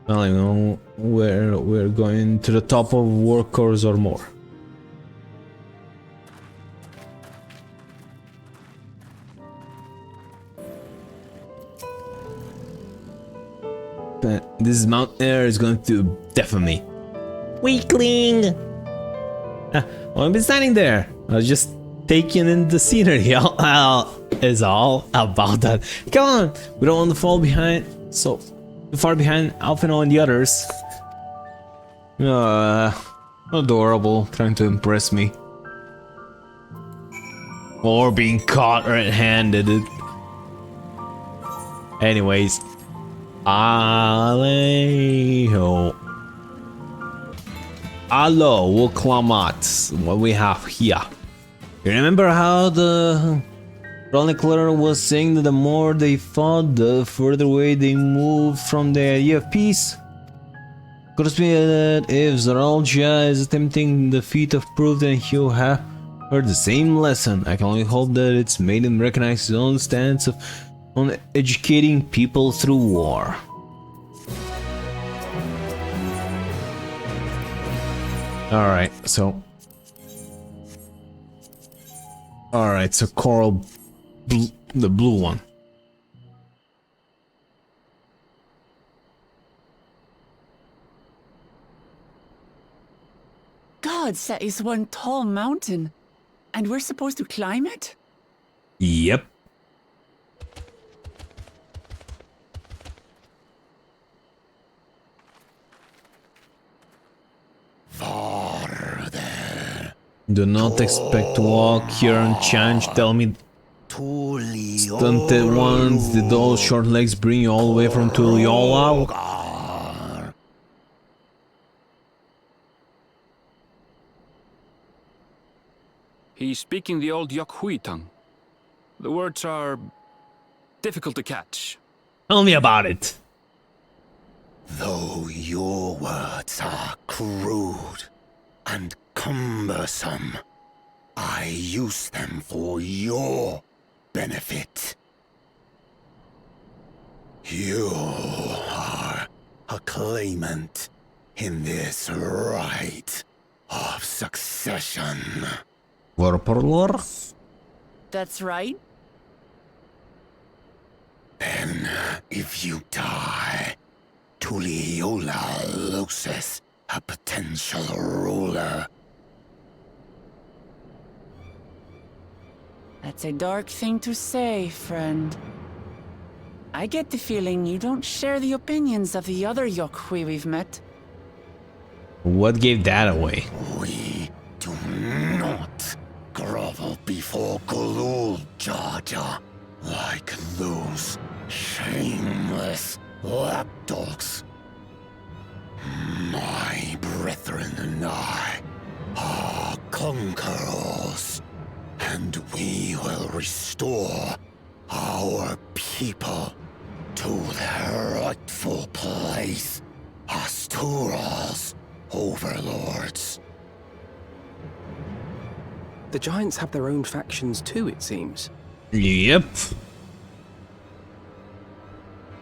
Well, you know, we're going to the top of workers or more. This mountain air is going to deafen me. Weakling! Well, I've been standing there. I was just taking in the scenery. It's all about that. Come on! We don't want to fall behind. So far behind Alphino and the others. Adorable. Trying to impress me. Or being caught red-handed. Anyways. Alejo. Hello, Woklamat. What we have here. You remember how the chronicler was saying that the more they fought, the further away they moved from the idea of peace? Occurs to me that if Zaralja is attempting the feat of proof, then he'll have heard the same lesson. I can only hope that it's made him recognize his own stance on educating people through war. Alright, so Coral, the blue one. Gods, that is one tall mountain. And we're supposed to climb it? Yep. Farther. Do not expect to walk here and change. Tell me, stunted ones, did those short legs bring you all the way from Tuliola? He's speaking the old Yokhui tongue. The words are difficult to catch. Tell me about it. Though your words are crude and cumbersome, I use them for your benefit. You are a claimant in this right of succession. Warporlor? That's right. Then, if you die, Tuliola loses a potential ruler. That's a dark thing to say, friend. I get the feeling you don't share the opinions of the other Yokhui we've met. What gave that away? We do not grovel before Galul, Jaja, like those shameless lapdogs. My brethren and I are conquerors, and we will restore our people to their rightful place as Tura's overlords. The Giants have their own factions too, it seems. Yep.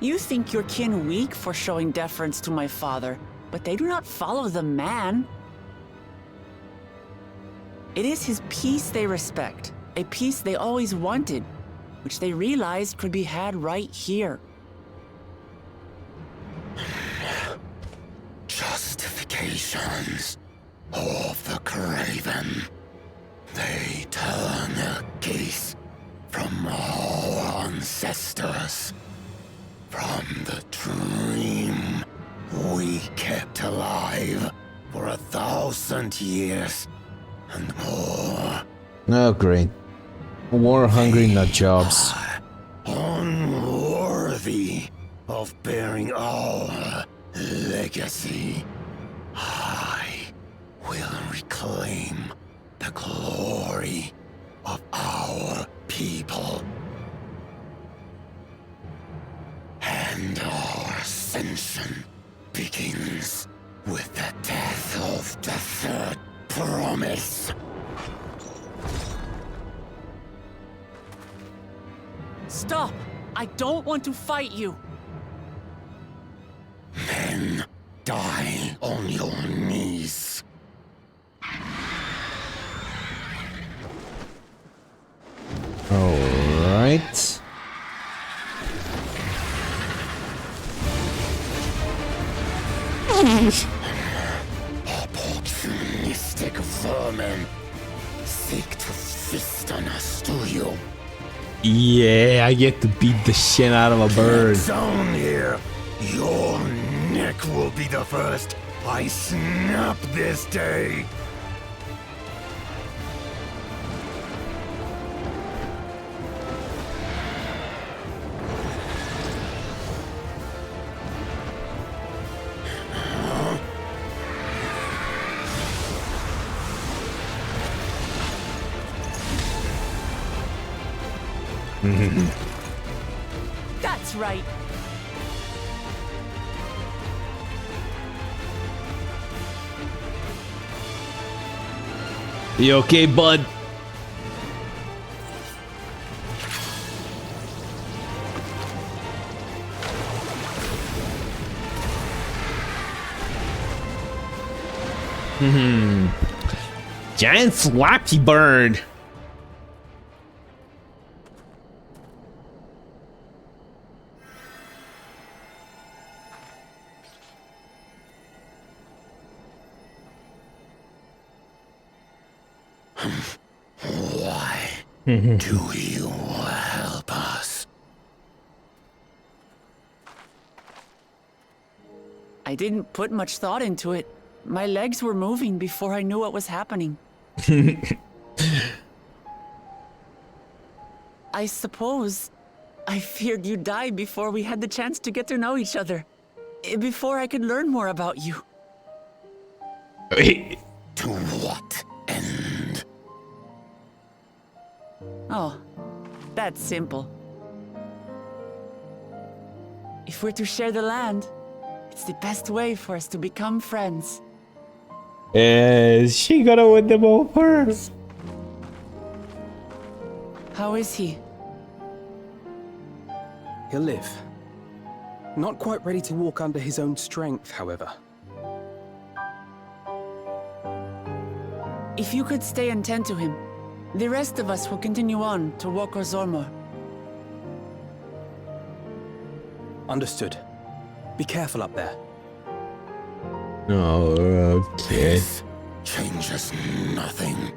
You think your kin weak for showing deference to my father, but they do not follow the man. It is his peace they respect, a peace they always wanted, which they realized could be had right here. Justifications of the craven. They turn their gaze from our ancestors, from the dream we kept alive for 1,000 years and more. Oh, great. War-hungry nutjobs. Unworthy of bearing our legacy. I will reclaim the glory of our people. And our ascension begins with the death of the third promise. Stop! I don't want to fight you! Then Die on your knees. Alright. Opportunistic vermin. Seek to feast on us, do you? Yeah, I get to beat the shit out of a bird. Down here. Your neck will be the first I snap this day. That's right. You okay, bud? Giant Flappy Bird. Why do you help us? I didn't put much thought into it. My legs were moving before I knew what was happening. I suppose I feared you'd die before we had the chance to get to know each other. Before I could learn more about you. To what end? Oh, that's simple. If we're to share the land, it's the best way for us to become friends. Is she gonna win them over? How is he? He'll live. Not quite ready to walk under his own strength, however. If you could stay and tend to him, the rest of us will continue on to Wokor Zormor. Understood. Be careful up there. Oh, okay. This changes nothing.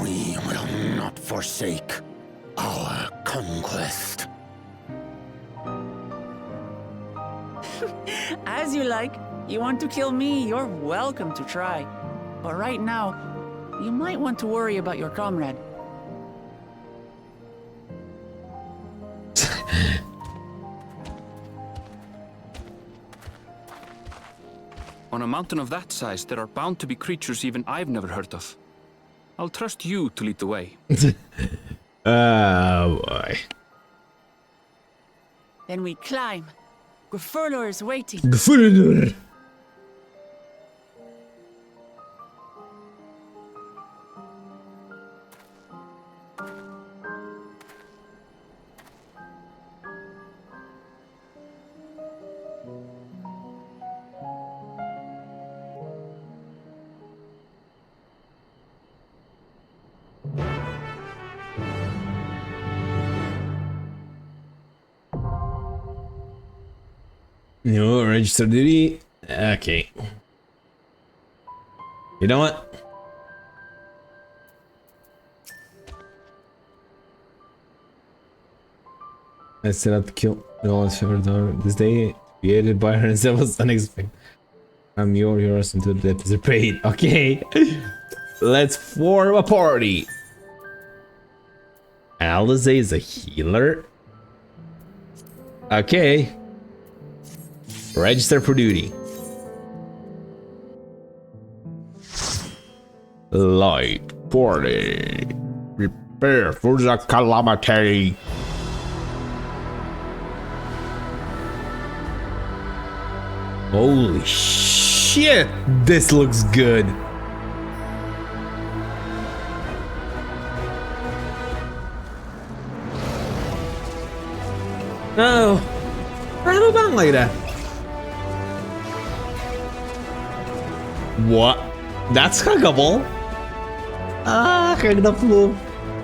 We will not forsake our conquest. As you like. You want to kill me, you're welcome to try. But right now, you might want to worry about your comrade. On a mountain of that size, there are bound to be creatures even I've never heard of. I'll trust you to lead the way. Oh boy. Then we climb. Gefurler is waiting. Gefurler. No, register duty. Okay. You know what? I set up to kill the old shepherd dog this day, created by her, and that was unexpected. I'm yours into the depth is paid. Okay. Let's form a party. Alize is a healer. Okay. Register for duty. Light party. Prepare for the calamity. Holy shit, this looks good. No. Ano bang like that? What? That's huggable. Ah, hug the flu.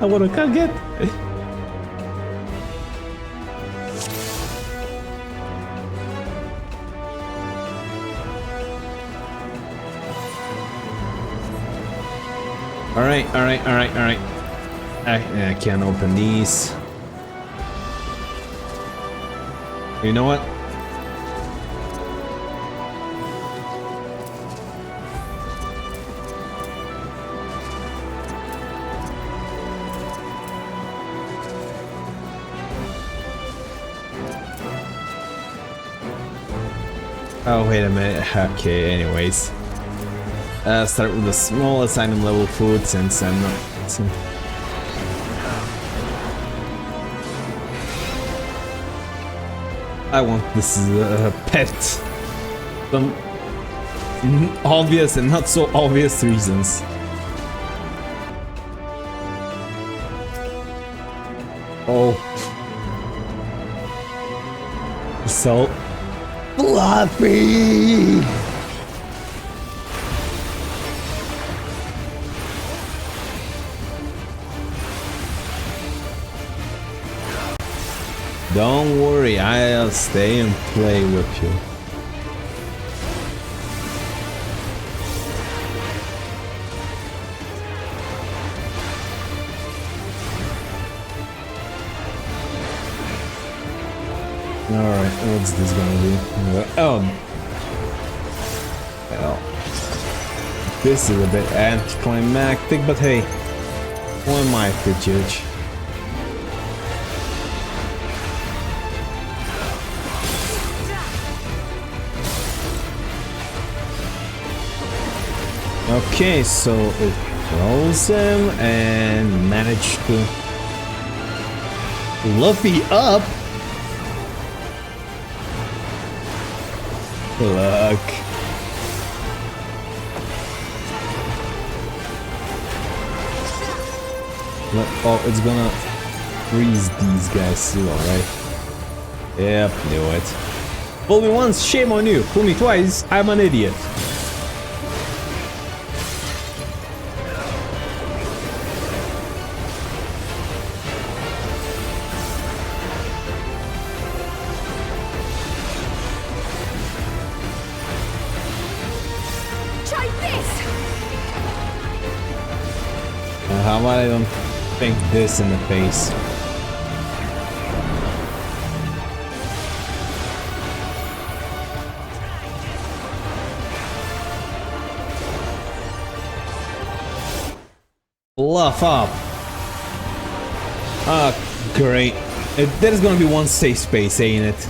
I wanna hug it. Alright. I can't open these. You know what? Oh, wait a minute. Okay, anyways. Start with the smallest item level food since I'm not... I want this pet. Some obvious and not so obvious reasons. Oh. So fluffy! Don't worry, I'll stay and play with you. Alright, what's this gonna be? Oh! Well, this is a bit anticlimactic, but hey, who am I to judge? Okay, so it throws him and managed to Luffy up. Look. Oh, it's gonna freeze these guys too, alright? Yep, knew it. Fool me once, shame on you. Fool me twice, I'm an idiot. How about I don't think this in the face? Bluff up! Ah, great. There's gonna be one safe space, ain't it?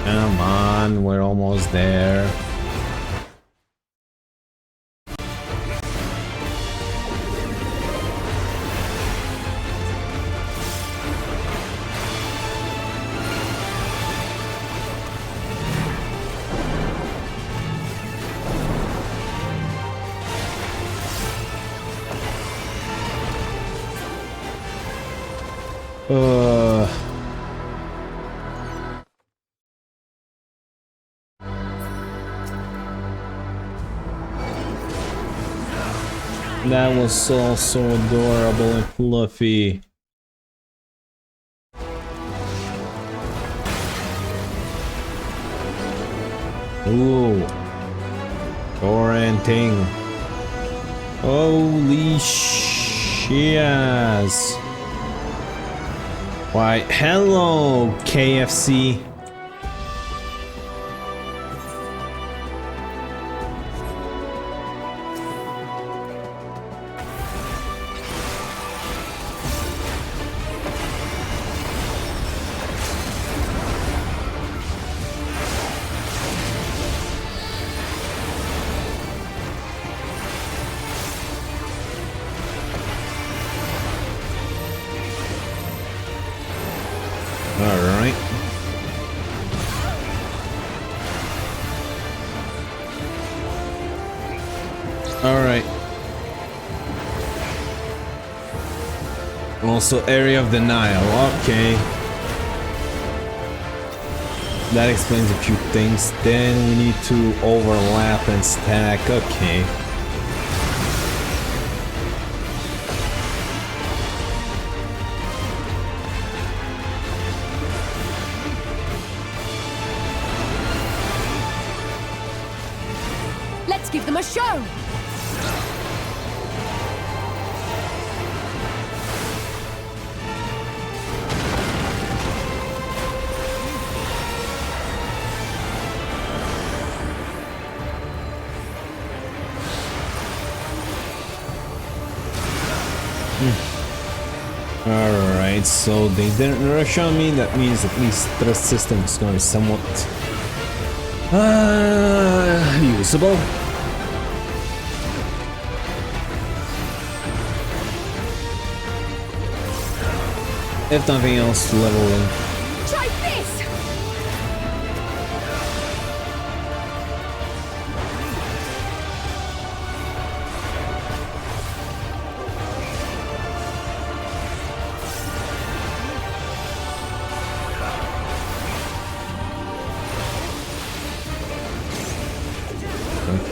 Come on, we're almost there. That was so adorable and fluffy. Ooh. Torrenting. Holy shiaz. Why, hello, KFC. Alright. Alright. Also, area of denial. Okay. That explains a few things. Then we need to overlap and stack. Okay. Let's give them a show! Alright, so they didn't rush on me, that means at least the system is going to be somewhat usable. If nothing else, leveling. Try this!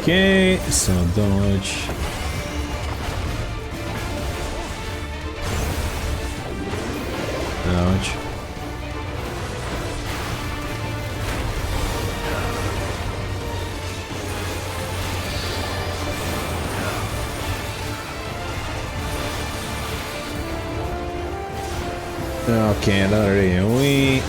Okay, so dodge. Dodge. Okay, another AoE.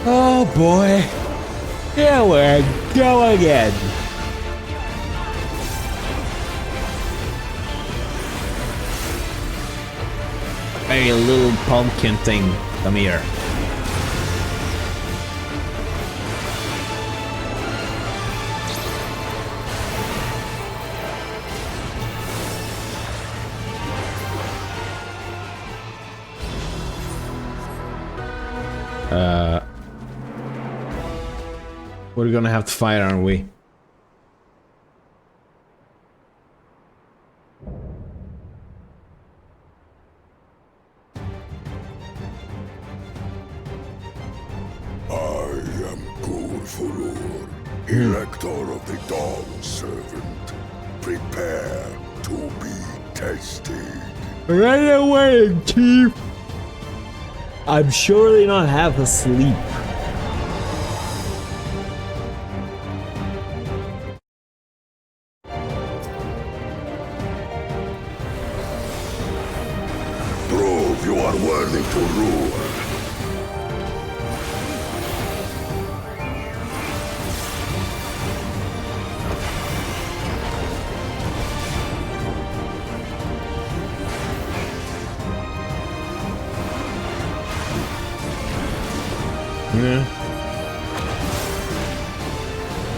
Oh boy. Here we go again. Hey, little pumpkin thing, come here. We're gonna have to fight, aren't we? I am Gulfulur, Elector of the Dawn Servant. Prepare to be tested. Right away, Chief! I'm surely not half asleep. Prove you are worthy to rule. Yeah.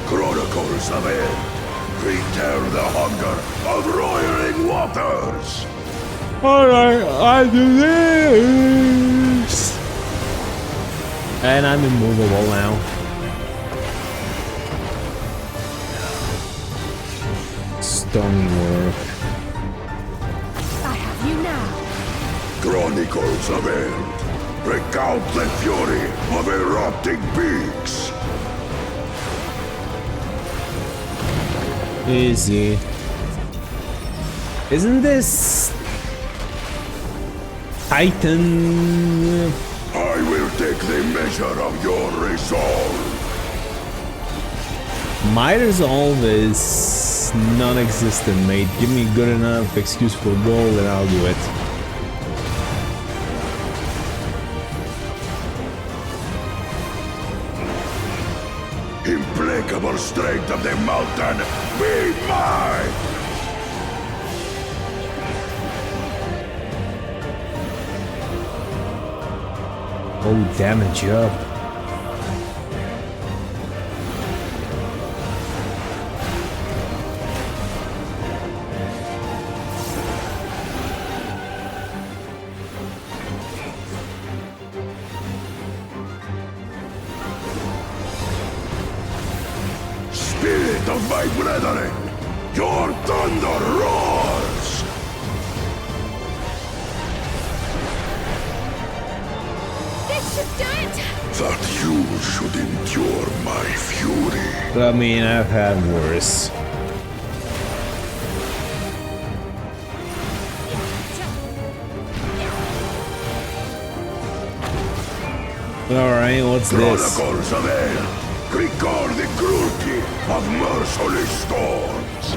Chronicles of End. Return the hunger of roiling waters. Alright, I do this! And I'm immovable now. Stonework. I have you now. Chronicles of End. Recount the fury of erupting peaks. Easy. Isn't this Titan? I will take the measure of your resolve. My resolve is non-existent, mate. Give me good enough excuse for gold and I'll do it. Implacable strength of the mountain, be mine! Oh, damage up. my brethren! Your thunder roars! This should do it! That you should endure my fury. I mean, I've had worse. Alright, what's this? Chronicles of Ale, record the cruelty of merciless storms.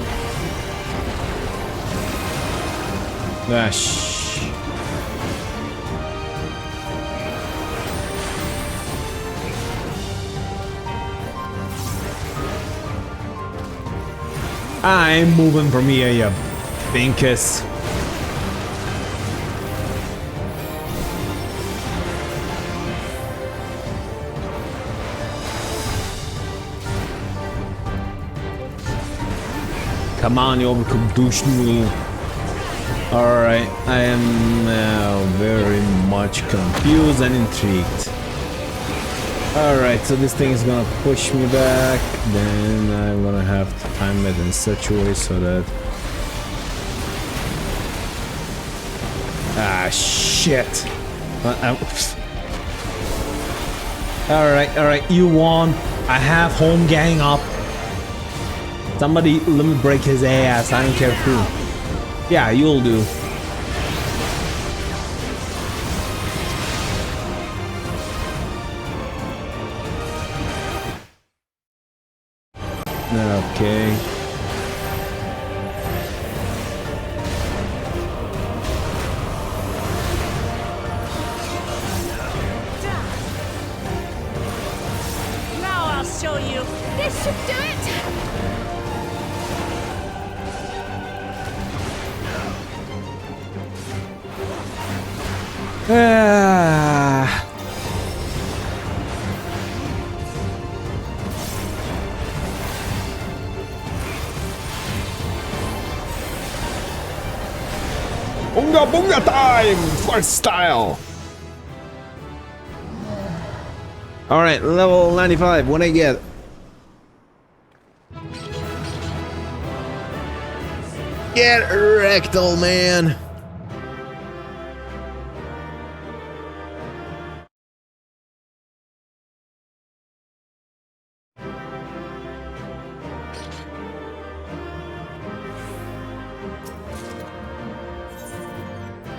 I'm moving from here, you binkus. Come on, you overcooked douche noodle. Alright, I am now very much confused and intrigued. Alright, so this thing is gonna push me back, then I'm gonna have to time it in such a way so that... Ah, shit! Alright, you won. I have home gang up. Somebody let me break his ass, I don't care who. Yeah, you'll do. Okay. Now I'll show you. This should do it! Ah. Bunga bunga time! First style! Alright, level 95, what I get? Get wrecked, old man!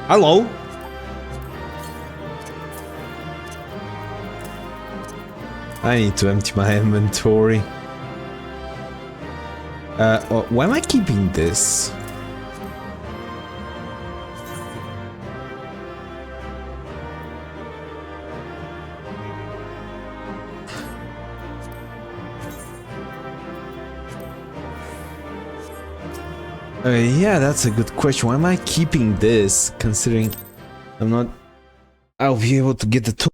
Hello? I need to empty my inventory. Why am I keeping this? Yeah, that's a good question. Why am I keeping this, considering I'm not... I'll be able to get the tool.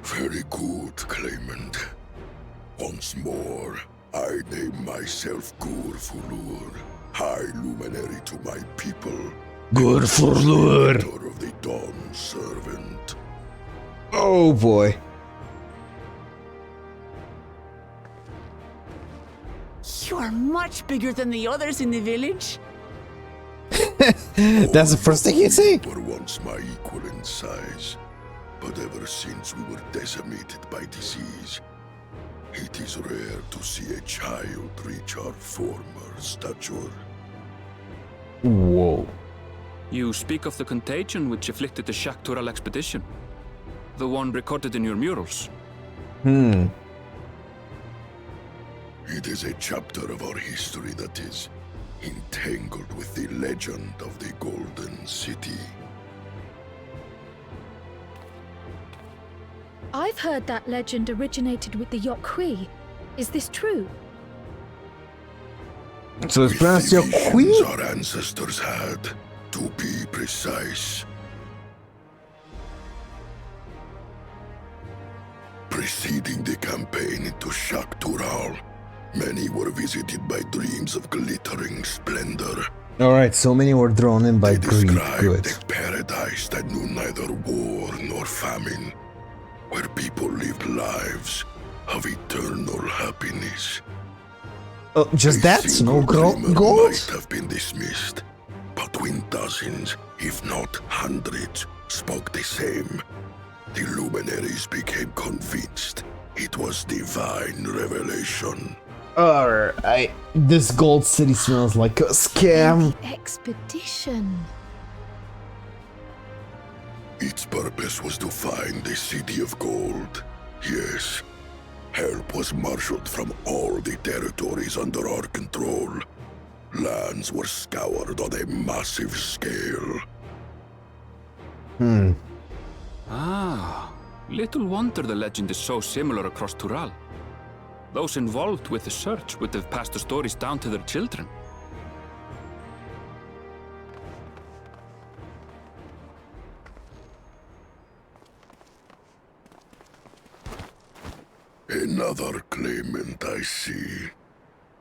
Very good, claimant. Once more, I name myself Gurfulur, High Luminary to my people. Gurfulur! Daughter of the Dawn Servant. Oh boy. You are much bigger than the others in the village. That's the first thing you say. Were once my equal in size, but ever since we were decimated by disease, it is rare to see a child reach our former stature. Whoa. You speak of the contagion which afflicted the Shaktural expedition. The one recorded in your murals. Hmm. It is a chapter of our history that is entangled with the legend of the Golden City. I've heard that legend originated with the Yokhui. Is this true? So it's With pronounced the your visions queen? our ancestors had, to be precise. Preceding the campaign into Shaktural, Many were visited by dreams of glittering splendor. Alright, so many were drawn in by They greed. described Good. a paradise that knew neither war nor famine, where people lived lives of eternal happiness. Oh, just A that? single No dreamer gold? might have been dismissed, but when dozens, if not hundreds, spoke the same, the luminaries became convinced it was divine revelation. Alright. This gold city smells like a scam. The expedition. Its purpose was to find the City of Gold. Yes, help was marshaled from all the territories under our control. Lands were scoured on a massive scale. Ah, little wonder the legend is so similar across Tural. Those involved with the search would have passed the stories down to their children. Another claimant, I see.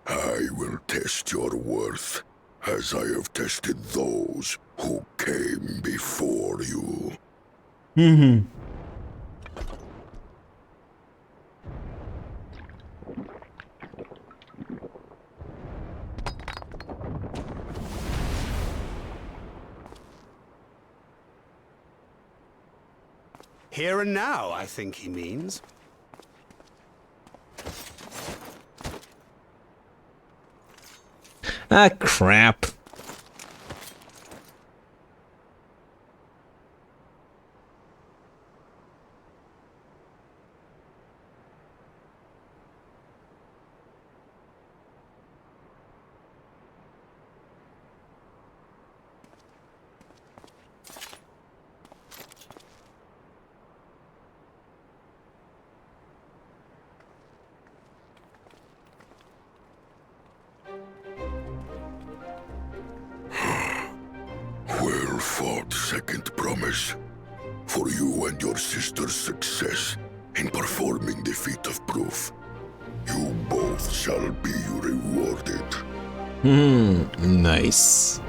I will test your worth, as I have tested those who came before you. Here and now, I think he means. Ah, crap. Well fought, second promise. For you and your sister's success in performing the feat of proof. You both shall be rewarded. Nice.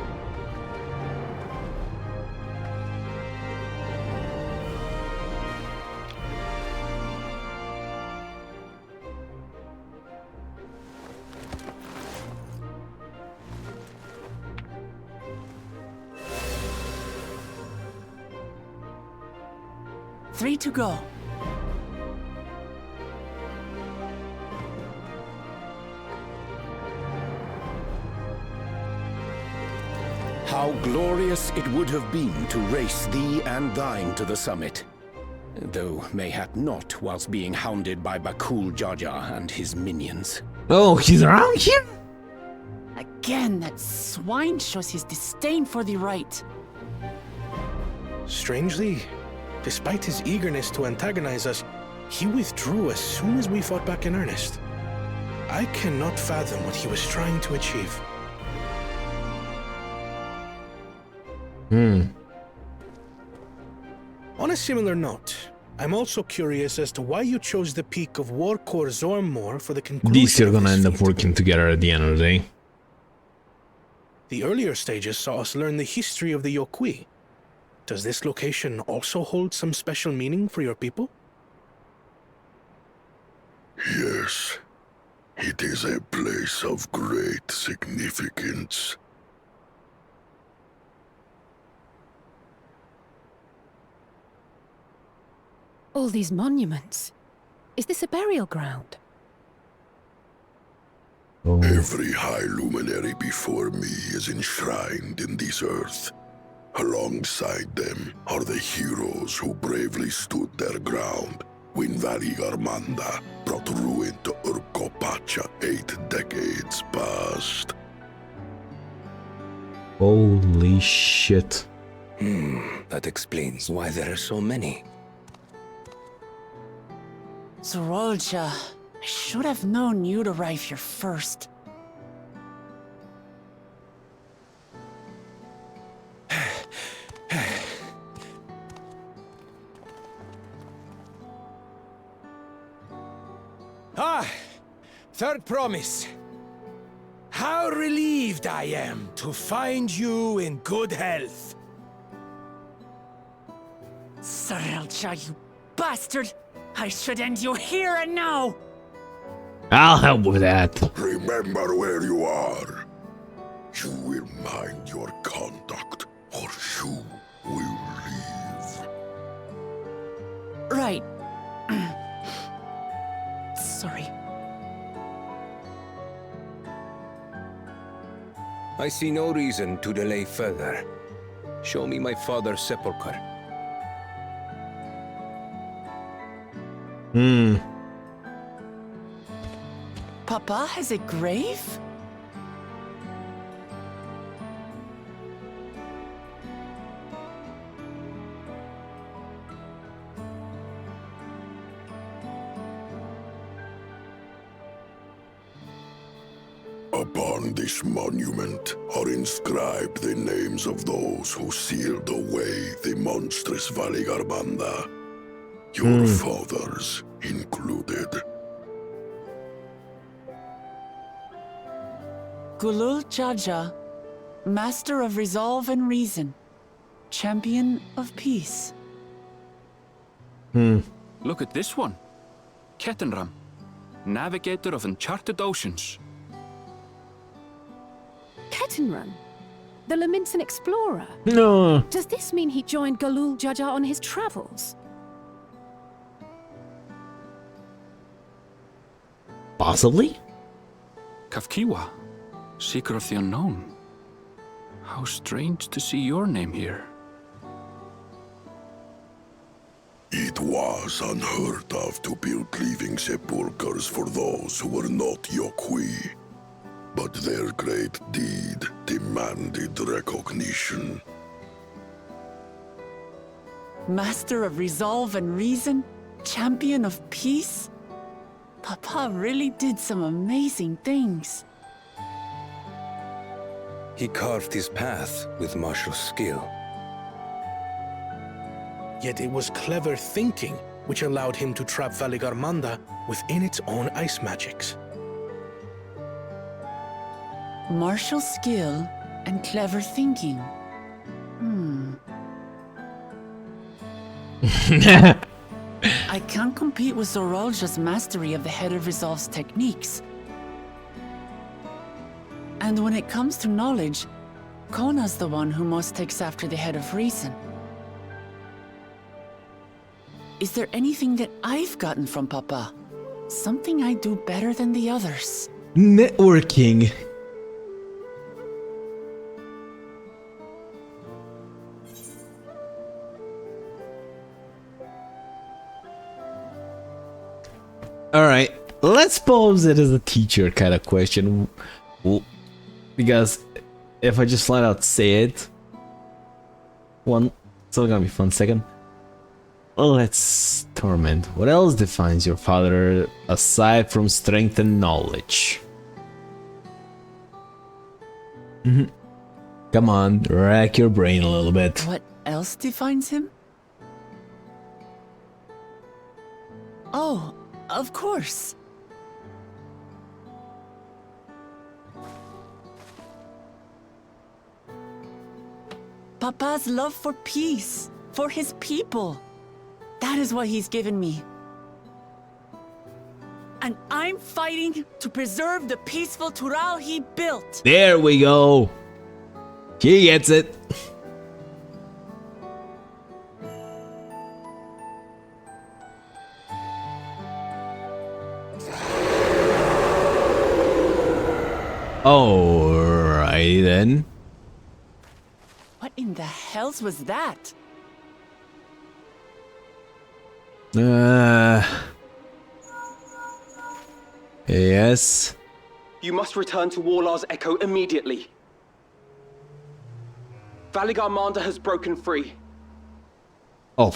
Three to go. How glorious it would have been to race thee and thine to the summit. Though mayhap not whilst being hounded by Bakul Jaja and his minions. Oh, he's around here? Again, that swine shows his disdain for the right. Strangely, despite his eagerness to antagonize us, he withdrew as soon as we fought back in earnest. I cannot fathom what he was trying to achieve. On a similar note, I'm also curious as to why you chose the peak of Warcore Zormor for the conclusion These two are of gonna this end up feat. working together at the end of the day. The earlier stages saw us learn the history of the Yokui. Does this location also hold some special meaning for your people? Yes, it is a place of great significance. All these monuments. Is this a burial ground? Every high luminary before me is enshrined in this earth. Alongside them are the heroes who bravely stood their ground when Valley Armanda brought ruin to Urkopacha 8 decades past. Holy shit. That explains why there are so many. Zorolja, I should have known you'd arrive here first. Third promise. How relieved I am to find you in good health. Sarelcha, you bastard! I should end you here and now! I'll help with that. Remember where you are. You will mind your conduct, or you will leave. Right. Sorry. I see no reason to delay further. Show me my father's sepulchre. Papa has a grave? Upon this monument are inscribed the names of those who sealed away the monstrous Valigarmanda. Your fathers included. Gulul Jaja, Master of Resolve and Reason, Champion of Peace. Look at this one. Kettenram, Navigator of Uncharted Oceans. Kettenram? The Laminsan explorer? No. Does this mean he joined Gulul Jaja on his travels? Possibly? Kafkiwa, Seeker of the Unknown. How strange to see your name here. It was unheard of to build living sepulchres for those who were not Yokwi. But their great deed demanded recognition. Master of Resolve and Reason, Champion of Peace? Papa really did some amazing things. He carved his path with martial skill. Yet it was clever thinking which allowed him to trap Valigarmanda within its own ice magics. Martial skill and clever thinking. I can't compete with Zorolja's mastery of the Head of Resolve's techniques. And when it comes to knowledge, Kona's the one who most takes after the Head of Reason. Is there anything that I've gotten from Papa? Something I do better than the others? Networking. Alright, let's pose it as a teacher kind of question. Because if I just flat out say it, it's not gonna be fun. Second, let's torment. What else defines your father aside from strength and knowledge? Come on, rack your brain a little bit. What else defines him? Oh, of course. Papa's love for peace, for his people. That is what he's given me. And I'm fighting to preserve the peaceful Tural he built. There we go. He gets it. Alright then. What in the hells was that? Yes. You must return to Warlar's Echo immediately. Valigarmanda has broken free. Oh.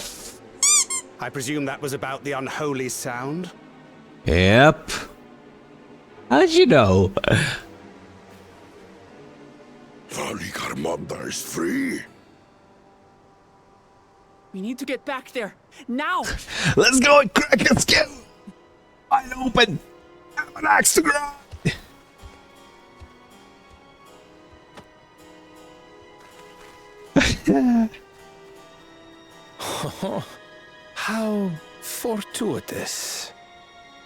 I presume that was about the unholy sound? Yep. How'd you know? Valigarmanda is free. We need to get back there. Now! Let's go and crack his skin! Wide open! An axe to grind! How fortuitous.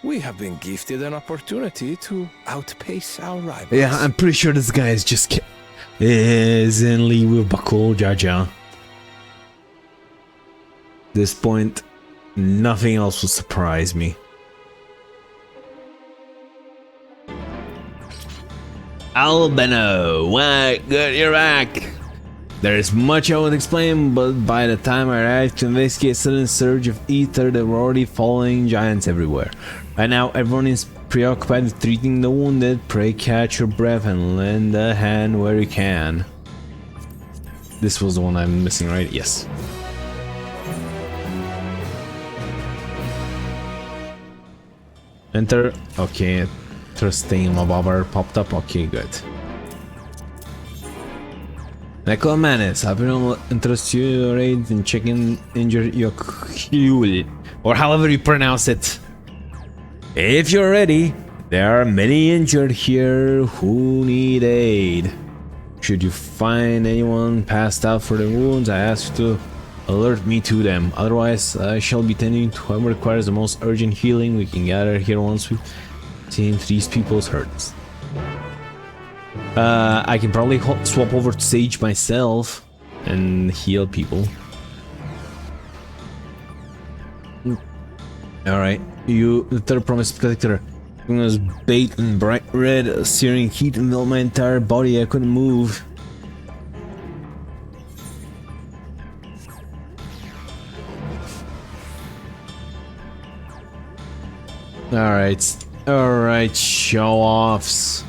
We have been gifted an opportunity to outpace our rivals. Yeah, I'm pretty sure this guy is just is in league with Bakul Jaja. This point, nothing else would surprise me. Albino, why, good, you're back. There is much I would explain, but by the time I arrived to investigate a sudden surge of ether, there were already falling giants everywhere. Right now, everyone is preoccupied with treating the wounded. Pray catch your breath and lend a hand where you can. This was the one I'm missing, right? Yes. Enter. Okay. Interesting. Mobber popped up. Okay, good. Echo Manis, I will interest you raid and check in injured Yokul, or however you pronounce it. If you're ready, there are many injured here who need aid. Should you find anyone passed out for the wounds, I ask you to alert me to them. Otherwise, I shall be tending to whoever requires the most urgent healing. We can gather here once we've seen these people's hurts. I can probably swap over to Sage myself and heal people. Alright, you, the third promise protector. It was baked in bright red, searing heat enveloped my entire body. I couldn't move. Alright, show offs.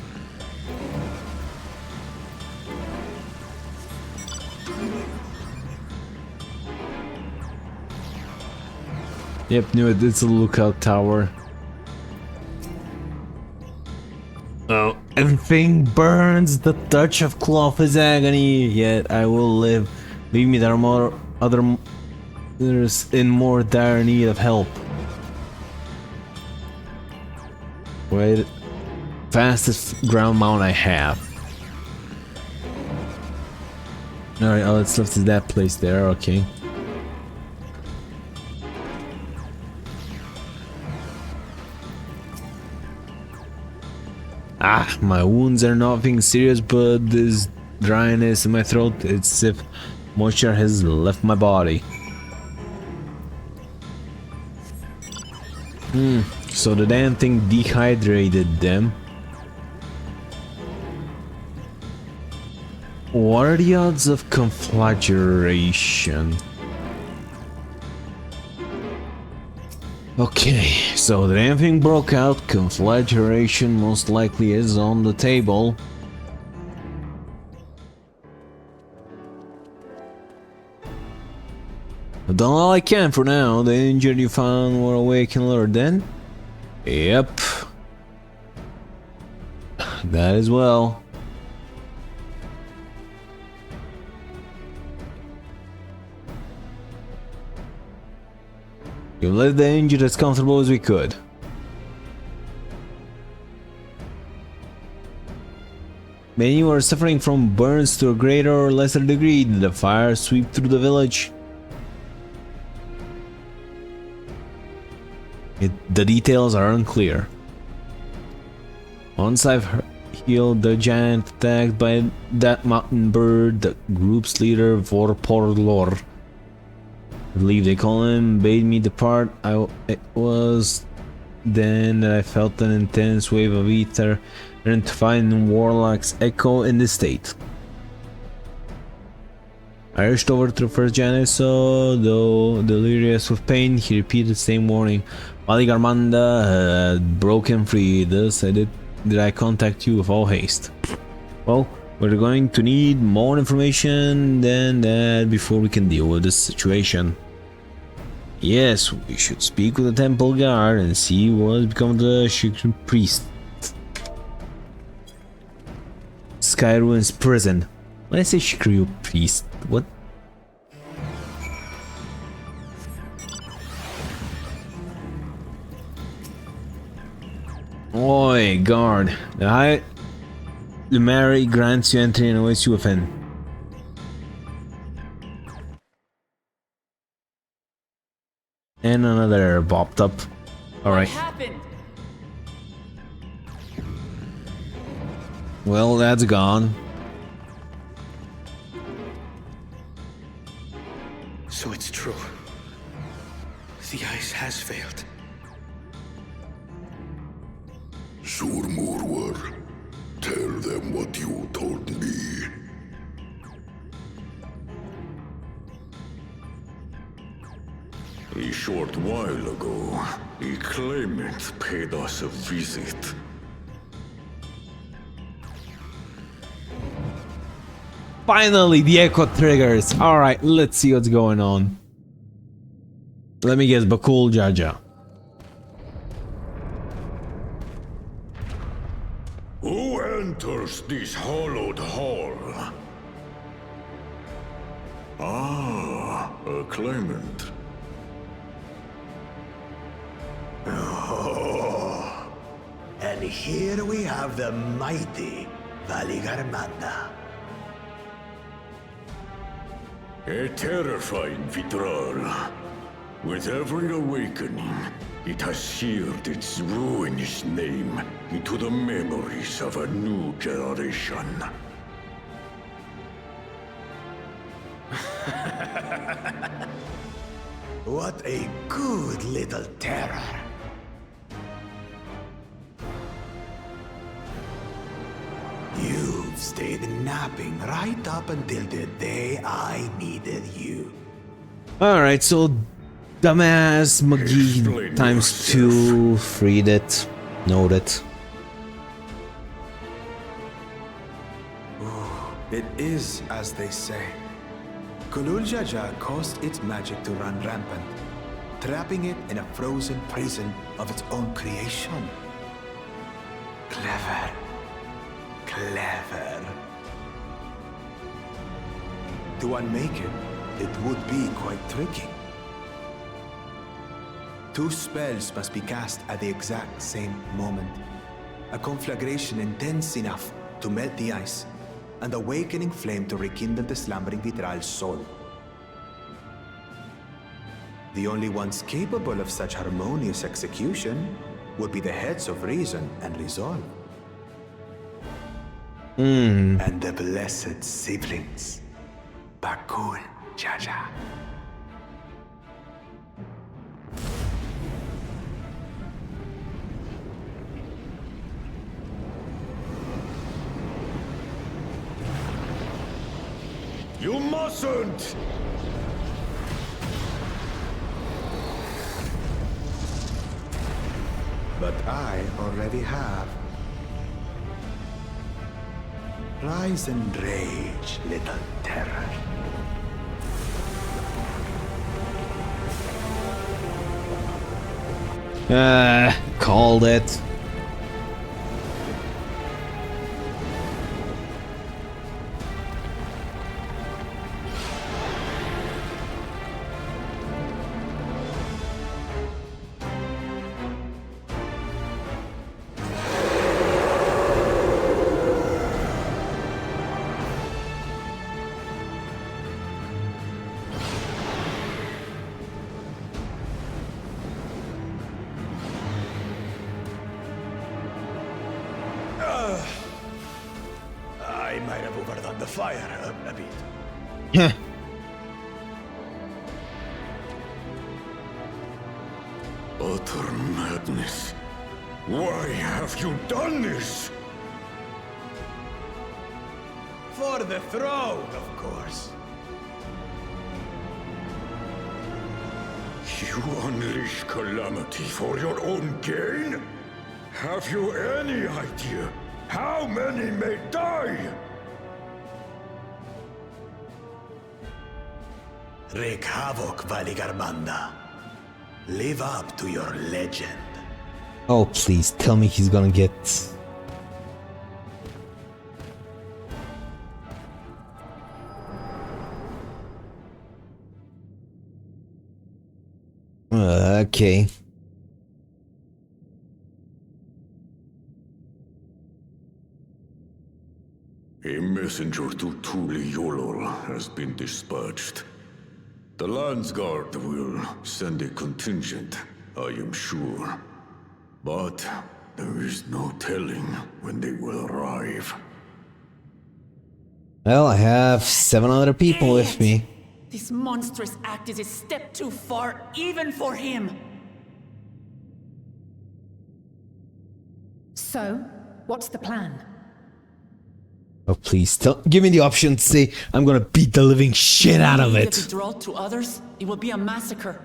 Yep, knew it. It's a lookout tower. Oh, everything burns. The touch of cloth is agony. Yet I will live. Believe me, there are others in more dire need of help. Wait, fastest ground mount I have. Alright, all that's left is that place there. Okay. Ah, my wounds are nothing serious, but this dryness in my throat, it's as if moisture has left my body. So the damn thing dehydrated them. What are the odds of conflagration? Okay, so the damn thing broke out. Conflagration most likely is on the table. I've done all I can for now. The injured you found were awake and alert then? Yep. That as well. We left the injured as comfortable as we could. Many were suffering from burns to a greater or lesser degree. Did the fire sweep through the village? The details are unclear. Once I've healed the giant attacked by that mountain bird, the group's leader Vorporlor, I believe they call him, bade me depart. It was then that I felt an intense wave of ether and to find Warlock's echo in this state. I rushed over to the first giant, so though delirious with pain, he repeated the same warning. Maligarmanda had broken free, thus did I contact you with all haste. Well, we're going to need more information than that before we can deal with this situation. Yes, we should speak with the temple guard and see what has become of the Shikrin priest. Skyruin's prison. When I say Shikrin priest, what? Oi, guard. The High Lumari grants you entry and awaits you within. And another error popped up. Alright. What happened? Well, that's gone. So it's true. The ice has failed. Surmurwar, tell them what you told me. A short while ago, acclaimed paid us a visit. Finally, the echo triggers. Alright, let's see what's going on. Let me guess, Bakul Jaja. Who enters this hallowed hall? Ah, acclaimed. Oh, and here we have the mighty Valigarmanda. A terrifying Vitral. With every awakening, it has seared its ruinous name into the memories of a new generation. What a good little terror. You've stayed napping right up until the day I needed you. Alright, so dumbass McGee times 2 freed it. Noted. It is as they say. Kulul Jaja caused its magic to run rampant, trapping it in a frozen prison of its own creation. Clever. Clever. To unmake it, it would be quite tricky. 2 spells must be cast at the exact same moment. A conflagration intense enough to melt the ice, and awakening flame to rekindle the slumbering Vitral's soul. The only ones capable of such harmonious execution would be the heads of reason and resolve. And the blessed siblings, Bakul Jaja. You mustn't! But I already have. Rise and rage, little terror. Called it. I might have overdone the fire a bit. Utter madness. Why have you done this? For the throne, of course. You unleash calamity for your own gain? Have you any idea how many may die? Wreak havoc, Valigarmanda. Live up to your legend. Oh, please tell me he's gonna get. Okay. messenger to Tuli Yolol has been dispatched. The Landsguard will send a contingent, I am sure. But there is no telling when they will arrive. Well, I have 7 other people with me. This monstrous act is a step too far, even for him. So, what's the plan? Oh, please, give me the option to say I'm gonna beat the living shit out of it. If we draw to others, it will be a massacre.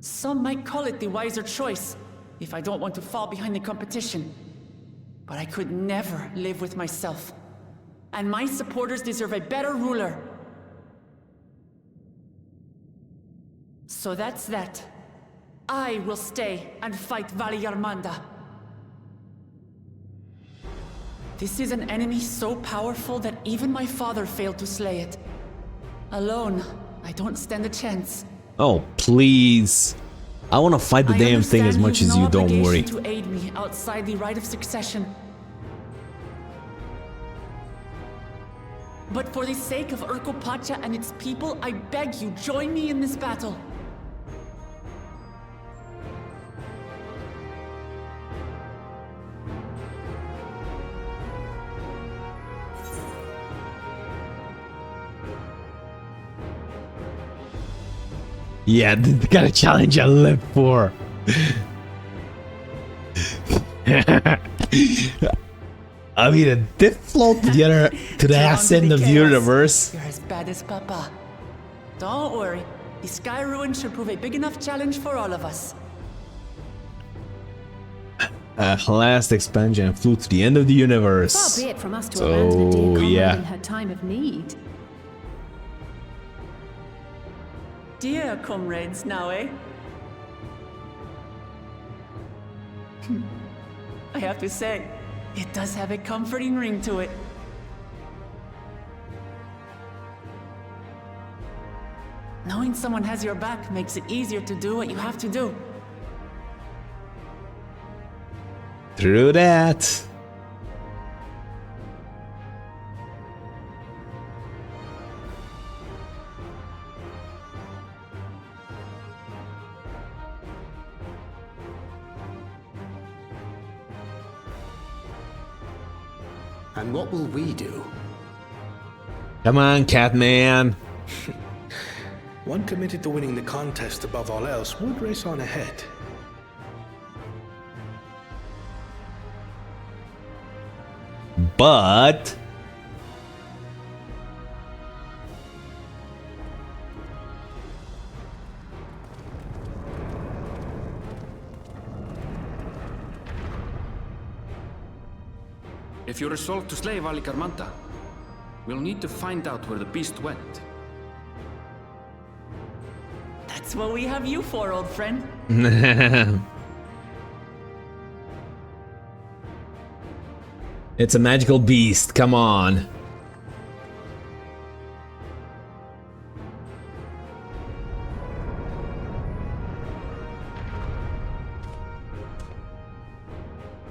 Some might call it the wiser choice, if I don't want to fall behind the competition. But I could never live with myself. And my supporters deserve a better ruler. So that's that. I will stay and fight Valiarmanda. This is an enemy so powerful that even my father failed to slay it. Alone, I don't stand a chance. Oh, please. I want to fight the damn thing as much as you, don't worry. To aid me outside the right of succession. But for the sake of Urkopacha and its people, I beg you, join me in this battle. Yeah, the kind of challenge I live for. I mean, a dip float to the ass end of the universe. You're as bad as Papa. Don't worry, the Sky Ruin should prove a big enough challenge for all of us. Last expansion flew to the end of the universe. Far be it from us to abandon a dear comrade yeah. in her time of need. Dear comrades now, eh? I have to say, it does have a comforting ring to it. Knowing someone has your back makes it easier to do what you have to do. True that. And what will we do? Come on, Catman. One committed to winning the contest above all else would race on ahead. But If you're resolved to slay Valigarmanta, we'll need to find out where the beast went. That's what we have you for, old friend. It's a magical beast, come on.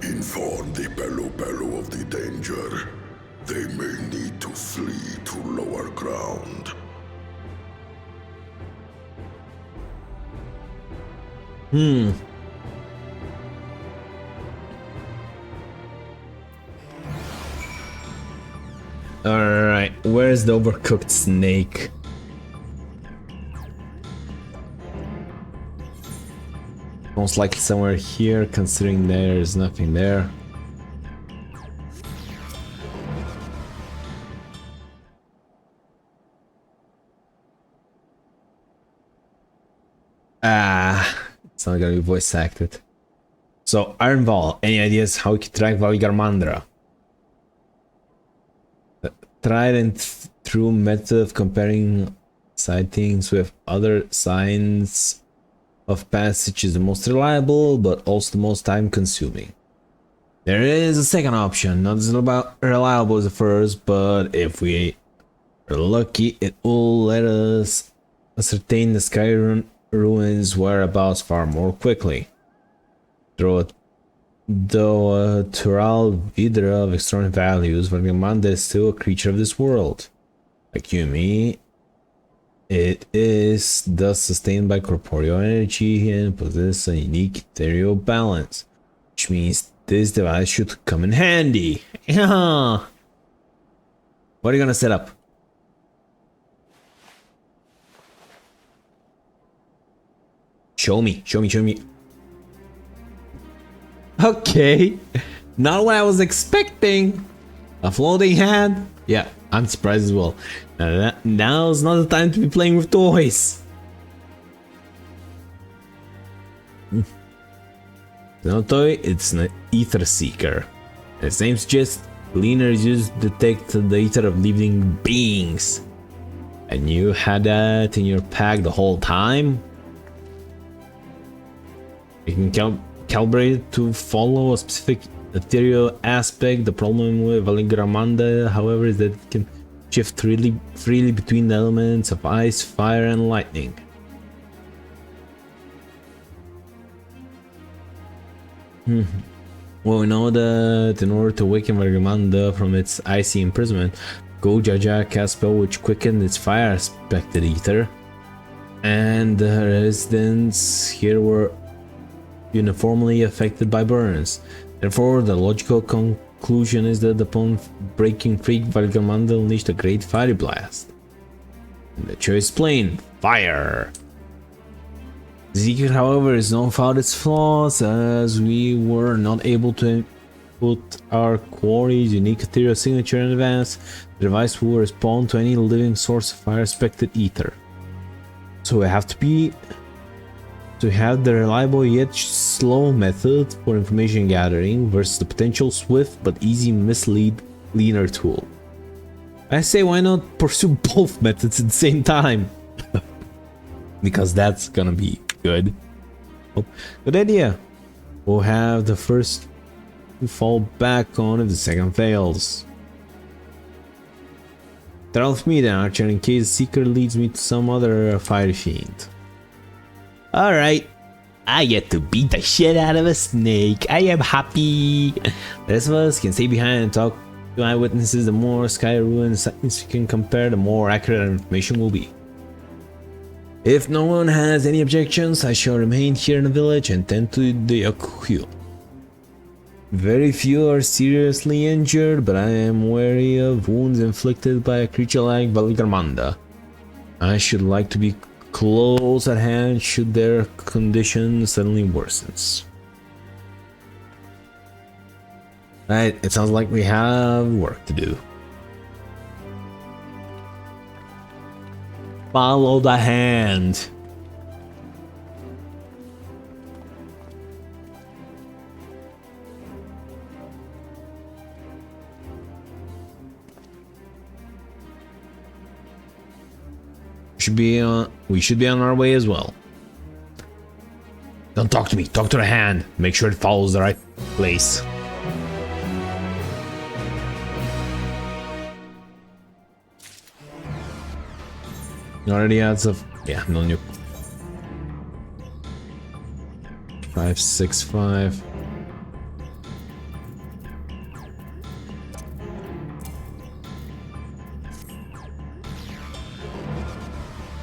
Inform the Bello of the danger. They may need to flee to lower ground. Alright, where's the overcooked snake? Most likely somewhere here, considering there's nothing there. It's not gonna be voice acted. So, Iron Val, any ideas how we could track Valigarmandra? Tried and true method of comparing sightings with other signs of passage is the most reliable, but also the most time consuming. There is a second option, not as reliable as the first, but if we are lucky, it will let us ascertain the Sky Ruins whereabouts far more quickly. Throw Though a Tural Vidra of extraordinary values, Valgamanda is still a creature of this world. Like you and me, it is thus sustained by corporeal energy and possesses a unique ethereal balance, which means this device should come in handy. Yeah. What are you gonna set up? Show me. Okay, not what I was expecting. A floating hand? Yeah, I'm surprised as well. Now's not the time to be playing with toys. It's not a toy, it's an ether seeker. Its name suggests cleaners use to detect the ether of living beings. And you had that in your pack the whole time? You can calibrate to follow a specific ethereal aspect. The problem with Valgamanda, however, is that it can shift freely between the elements of ice, fire, and lightning. Well, we know that in order to awaken Valgamanda from its icy imprisonment, Go Jaja cast a spell which quickened its fire aspected ether, and the residents here were uniformly affected by burns. Therefore, the logical conclusion is that upon breaking free, Valgamanda unleashed a great fiery blast. And the choice is plain: fire. Seeker, however, is known without its flaws, as we were not able to put our quarry's unique ethereal signature in advance. The device will respond to any living source of fire-aspected ether. So we have the reliable yet slow method for information gathering versus the potential swift but easy mislead cleaner tool. I say, why not pursue both methods at the same time? Because that's gonna be good. Oh, good idea. We'll have the first to fall back on if the second fails. Throw with me then, Archer, in case the Seeker leads me to some other fiery fiend. Alright, I get to beat the shit out of a snake. I am happy. The rest of us can stay behind and talk to eyewitnesses. The more sky ruins sightings we can compare, the more accurate our information will be. If no one has any objections, I shall remain here in the village and tend to the Yakuyu. Very few are seriously injured, but I am wary of wounds inflicted by a creature like Valgamanda. I should like to be close at hand should their condition suddenly worsens. Right, it sounds like we have work to do. Follow the hand. We should be on our way as well. Don't talk to me, talk to the hand. Make sure it follows the right place. Already adds up. Yeah, no new. 565.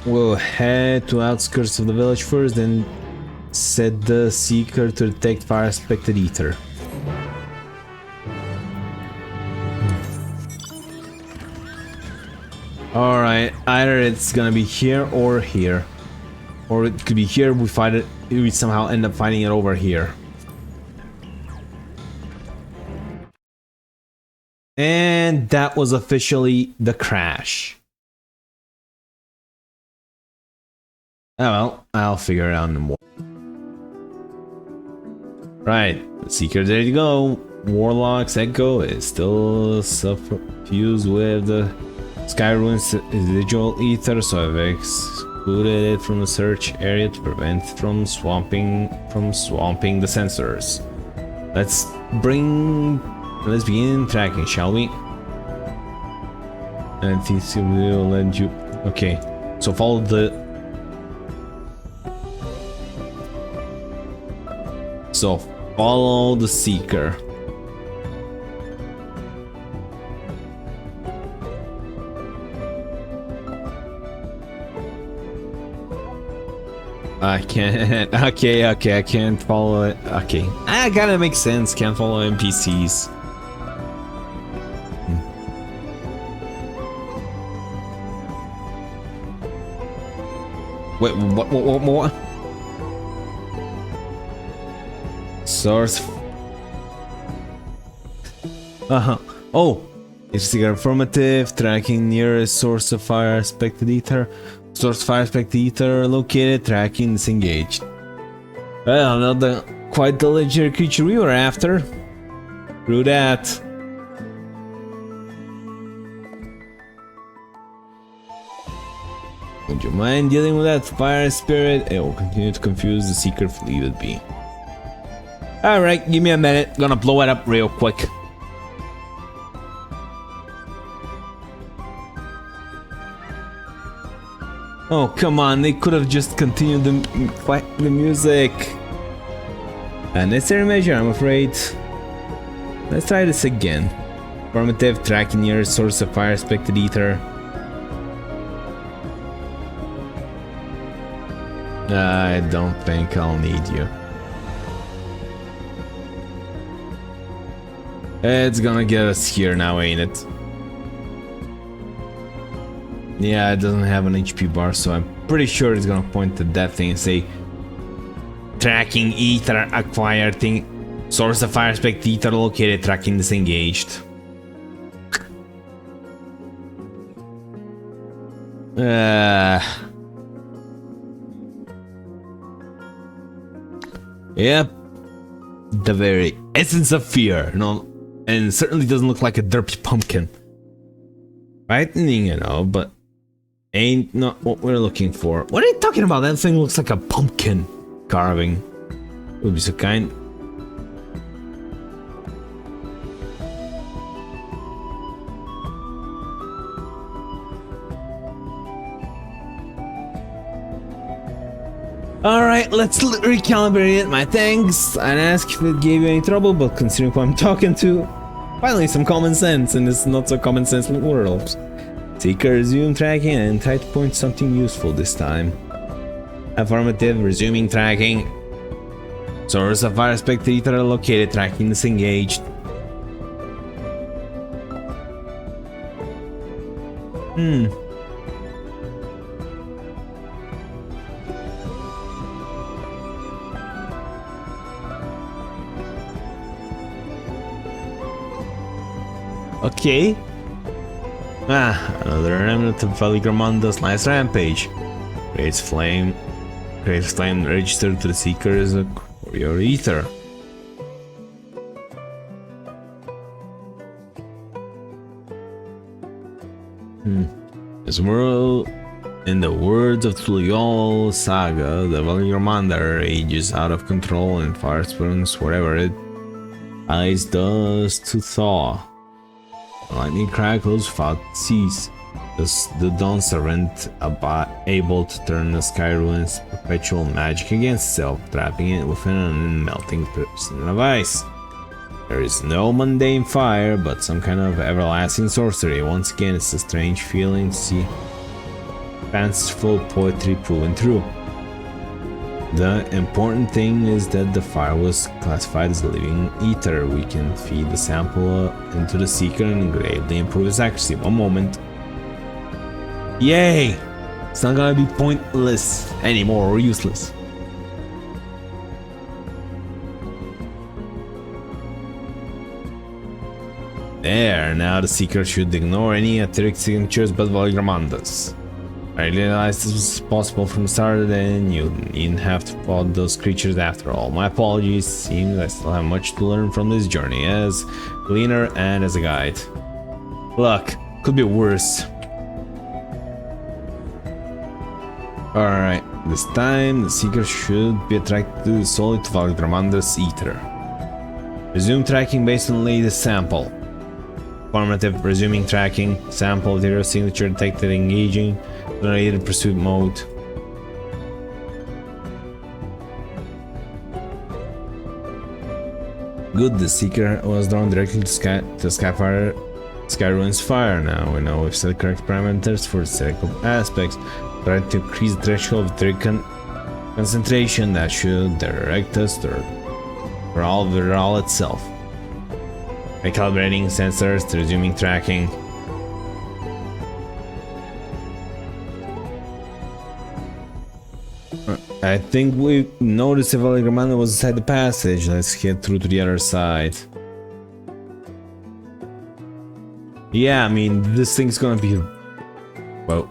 We'll head to outskirts of the village first, then set the Seeker to detect fire-aspected ether. Alright, either it's gonna be here or here. Or it could be here, we find it, we somehow end up finding it over here. And that was officially the crash. Oh well, I'll figure it out in the morning. Right, the Seeker's ready to go. Warlock's Echo is still suffused with the Skyruin's residual ether, so I've excluded it from the search area to prevent it from swamping the sensors. Let's begin tracking, shall we? And TC will let you. Okay, so follow Follow the Seeker. I can't. Okay, I can't follow it. Okay, that kind of makes sense. Can't follow NPCs. Wait, what? Source. Oh, it's the affirmative. Tracking nearest source of fire aspected ether. Source fire aspect ether located. Tracking disengaged. Well, not quite the legendary creature we were after. Through that. Would you mind dealing with that fire spirit? It will continue to confuse the Seeker, leave it be. Alright, give me a minute. Gonna blow it up real quick. Oh, come on, they could have just continued the music. Unnecessary measure, I'm afraid. Let's try this again. Affirmative, tracking near source of fire aspected ether. I don't think I'll need you. It's gonna get us here now, ain't it? Yeah, it doesn't have an HP bar, so I'm pretty sure it's gonna point to that thing and say tracking ether acquired thing. Source of fire aspect ether located, tracking disengaged. Yep. The very essence of fear, no, and certainly doesn't look like a derpy pumpkin. Frightening, you know, but ain't not what we're looking for. What are you talking about? That thing looks like a pumpkin carving. Would be so kind. Alright, let's recalibrate it, my thanks, and ask if it gave you any trouble, but considering who I'm talking to, finally some common sense in this not so common sense world. Seeker, resume tracking and try to point something useful this time. Affirmative, resuming tracking. Source of fire aspect ether located, tracking disengaged. Okay. Another remnant of Valigramanda's last rampage. Creates flame registered to the Seeker as a warrior ether. As well, in the words of Tuliol Saga, the Valigramanda rages out of control and fire spurns wherever it eyes does to thaw. Lightning crackles without cease. Thus the dawn servant able to turn the sky ruins perpetual magic against itself, trapping it within an melting prison of ice. There is no mundane fire, but some kind of everlasting sorcery. Once again, it's a strange feeling to see fanciful poetry proven true. The important thing is that the fire was classified as a living ether. We can feed the sample into the Seeker and greatly improve its accuracy. One moment. Yay! It's not gonna be pointless anymore or useless. There, now the Seeker should ignore any etheric signatures but Valigramanda's. I realized this was possible from the start, then you needn't have to fight those creatures after all. My apologies, seems I still have much to learn from this journey as cleaner and as a guide. Look, could be worse. Alright, this time the Seeker should be attracted to the solid Valigramanda's ether. Resume tracking based on latest sample. Affirmative, resuming tracking. Sample zero signature detected engaging. Generated pursuit mode. Good, the Seeker was drawn directly to Skyruin's fire. Now we know we've set correct parameters for cyclical aspects. Try to increase the threshold of etheric concentration. That should direct us to Viral itself. Recalibrating sensors, resuming tracking. I think we noticed if Valigarmanda was inside the passage. Let's head through to the other side. Yeah, I mean, this thing's gonna be... well...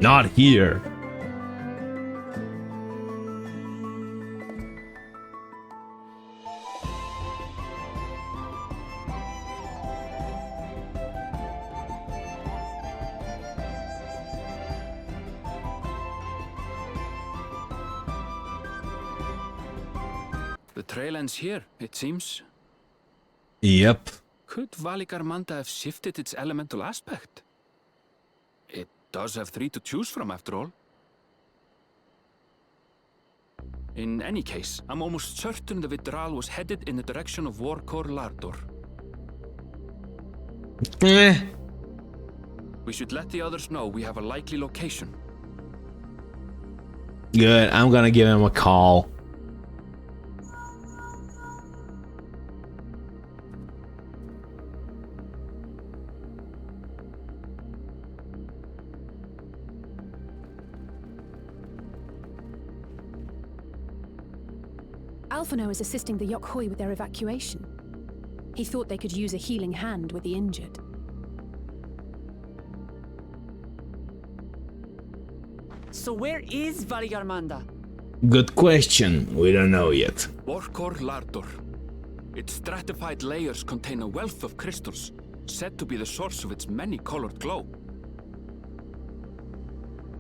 not here. The trail ends here, it seems. Yep. Could Valigarmanda have shifted its elemental aspect? It does have 3 to choose from, after all. In any case, I'm almost certain the Vidral was headed in the direction of Warkor Lardor. We should let the others know we have a likely location. Good, I'm gonna give him a call. Alphino is assisting the Yokhoi with their evacuation. He thought they could use a healing hand with the injured. So where is Valigarmanda? Good question. We don't know yet. Warkor Lardor. Its stratified layers contain a wealth of crystals, said to be the source of its many-colored glow.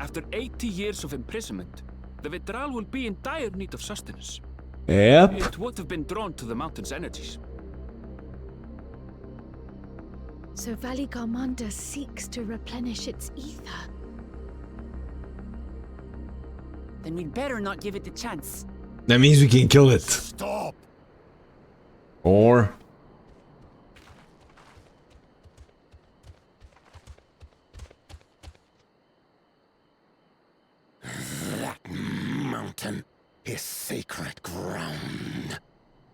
After 80 years of imprisonment, the Vidral will be in dire need of sustenance. Yep. It would have been drawn to the mountain's energies. So Valigarmanda seeks to replenish its ether. Then we'd better not give it the chance. That means we can kill it. Stop! Or... that mountain is sacred ground.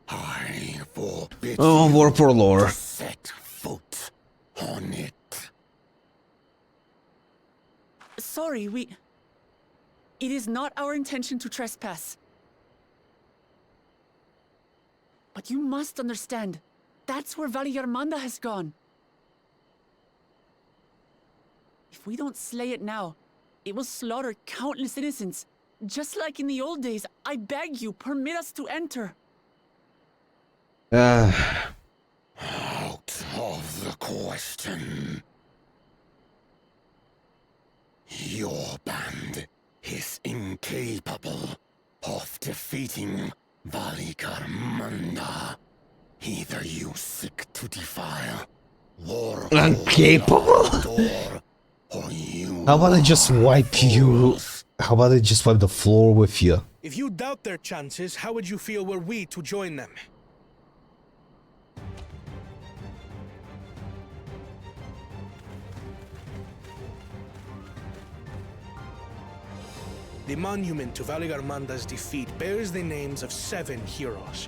I forbid oh, Warpor lore. to set foot on it. Sorry, it is not our intention to trespass. But you must understand, that's where Valigarmanda has gone. If we don't slay it now, it will slaughter countless innocents. Just like in the old days, I beg you, permit us to enter. Out of the question. Your band is incapable of defeating Valigarmanda. Either you seek to defile Incapable? or you... How about I just wipe you? How about I just wipe the floor with you? If you doubt their chances, how would you feel were we to join them? The monument to Valigarmanda's defeat bears the names of 7 heroes.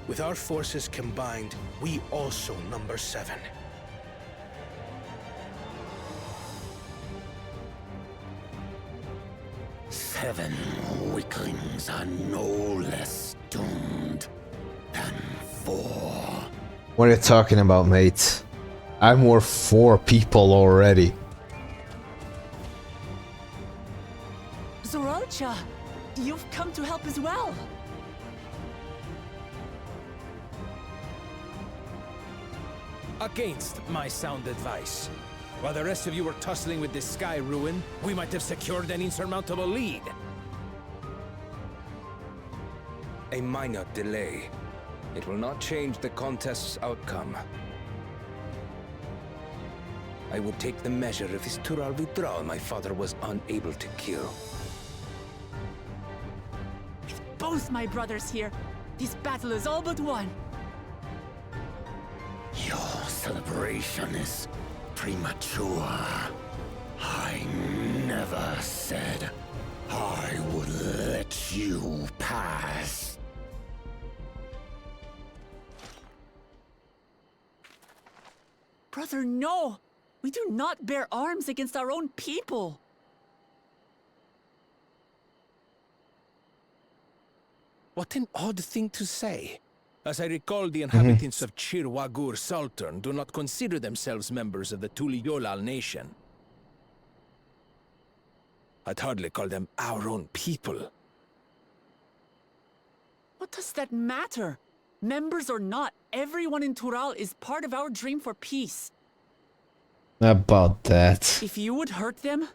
With our forces combined, we also number 7. Seven weaklings are no less doomed than 4. What are you talking about, mate? I'm worth 4 people already. Zoralcha, you've come to help as well. Against my sound advice. While the rest of you were tussling with this sky ruin, we might have secured an insurmountable lead. A minor delay. It will not change the contest's outcome. I would take the measure of his Tural Vidral my father was unable to kill. Both my brothers here. This battle is all but won. Your celebration is premature. I never said I would let you pass. Brother, no! We do not bear arms against our own people. What an odd thing to say. As I recall, the inhabitants of Chirwagur Sultan do not consider themselves members of the Tuli-Yolal nation. I'd hardly call them our own people. What does that matter? Members or not, everyone in Tural is part of our dream for peace. About that. If you would hurt them,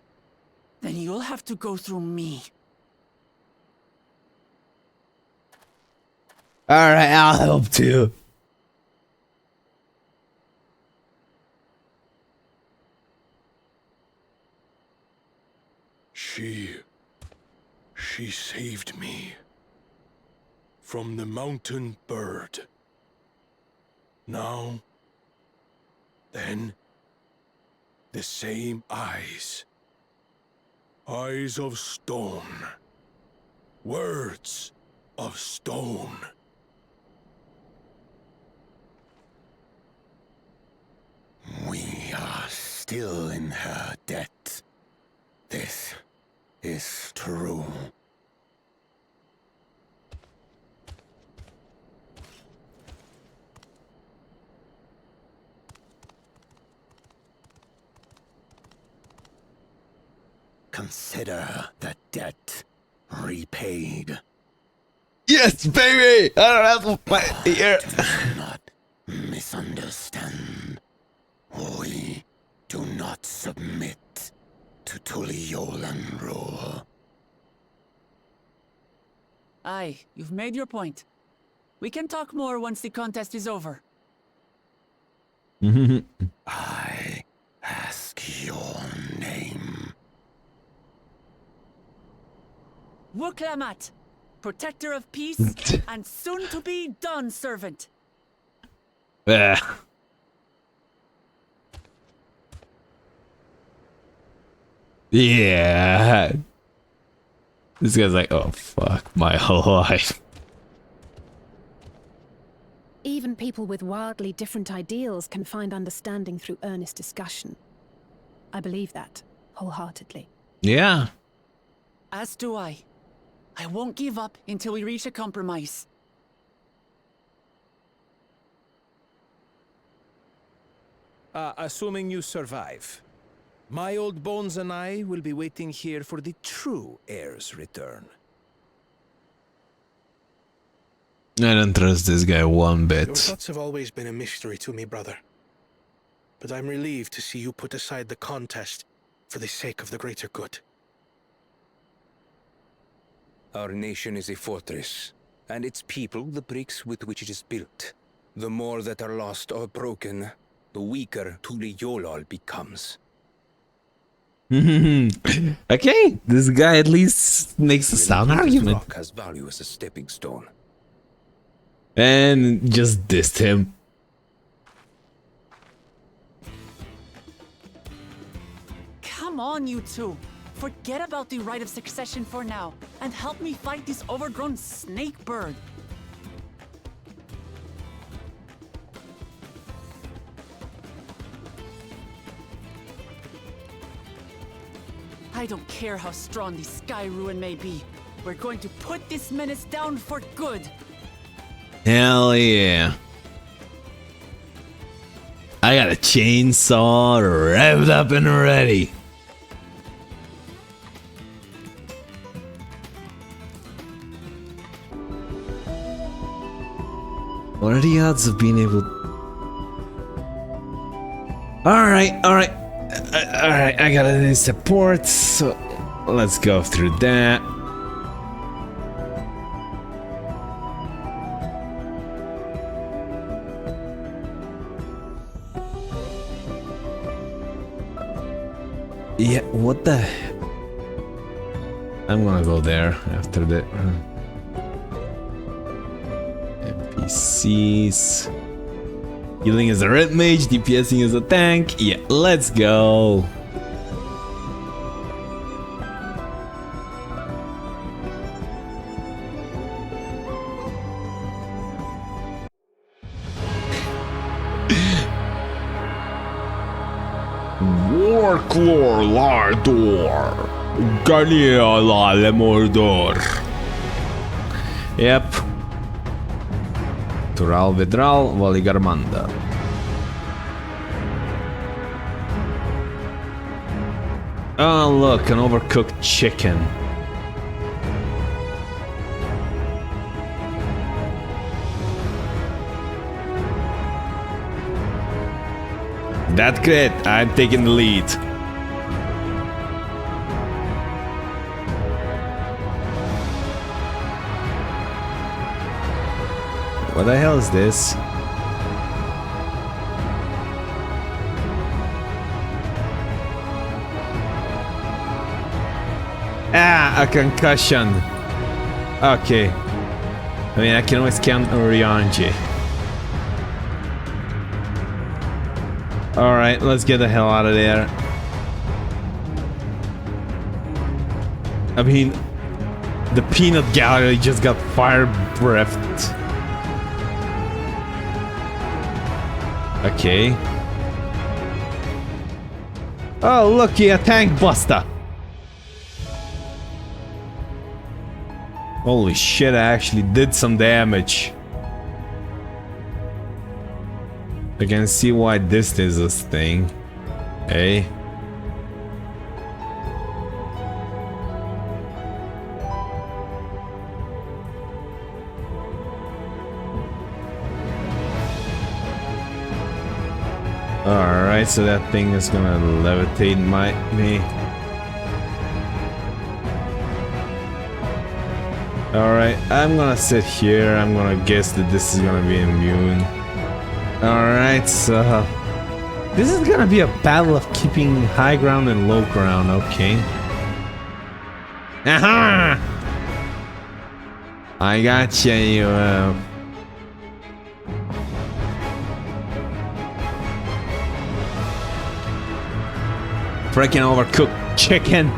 then you'll have to go through me. Alright, I'll help too. She saved me from the mountain bird. Now, then, the same eyes. Eyes of stone. Words of stone. We are still in her debt. This is true. Consider the debt repaid. Yes, baby! I don't have my ear. Do not misunderstand. We do not submit to Tuli-Yolan rule. Aye, you've made your point. We can talk more once the contest is over. I ask your name. Wuklamat, protector of peace and soon-to-be Dawn servant. Yeah. This guy's like, oh fuck, my whole life. Even people with wildly different ideals can find understanding through earnest discussion. I believe that, wholeheartedly. Yeah. As do I. I won't give up until we reach a compromise. Assuming you survive, my old bones and I will be waiting here for the true heir's return. I don't trust this guy one Your bit. thoughts have always been a mystery to me, brother. But I'm relieved to see you put aside the contest for the sake of the greater good. Our nation is a fortress, and its people the bricks with which it is built. The more that are lost or broken, the weaker Tuli-Yolal becomes. Okay, this guy at least makes a sound argument. Rock has value as a stepping stone. And just dissed him. Come on, you two. Forget about the right of succession for now, and help me fight this overgrown snake bird. I don't care how strong the Sky Ruin may be. We're going to put this menace down for good. Hell yeah. I got a chainsaw revved up and ready. What are the odds of being able... Alright, I got any support, so let's go through that. Yeah, what the... I'm gonna go there after the... PCs. Healing as a red mage, DPSing as a tank. Yeah, let's go. Warclore Lardor. Galiala Lemordor. Yep. Tural Vedral Valigarmanda. Oh look, an overcooked chicken. That's great, I'm taking the lead. What the hell is this? Ah, a concussion. Okay. I mean, I can always count Orianji. Alright, let's get the hell out of there. I mean, the peanut gallery just got fire breathed. Okay. Oh, looky, a tank buster. Holy shit, I actually did some damage. I can see why this is a thing. Hey. Alright, so that thing is gonna levitate me. Alright, I'm gonna sit here. I'm gonna guess that this is gonna be immune. Alright, so this is gonna be a battle of keeping high ground and low ground, okay. Aha! I gotcha, you freaking overcooked chicken.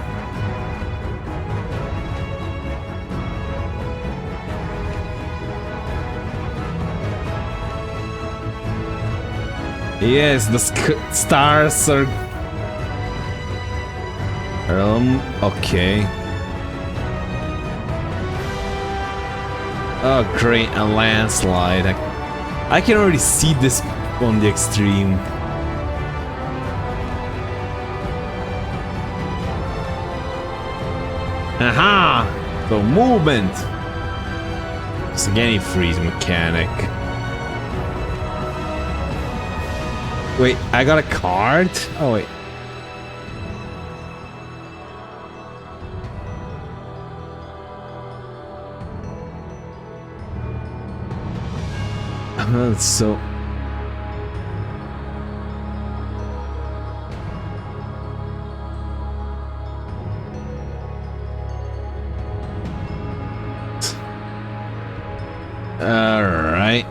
Yes, the stars are... okay. Oh great, a landslide. I can already see this on the extreme. Aha! So movement! It's again a freeze mechanic. Wait, I got a card? Oh wait. So... Alright.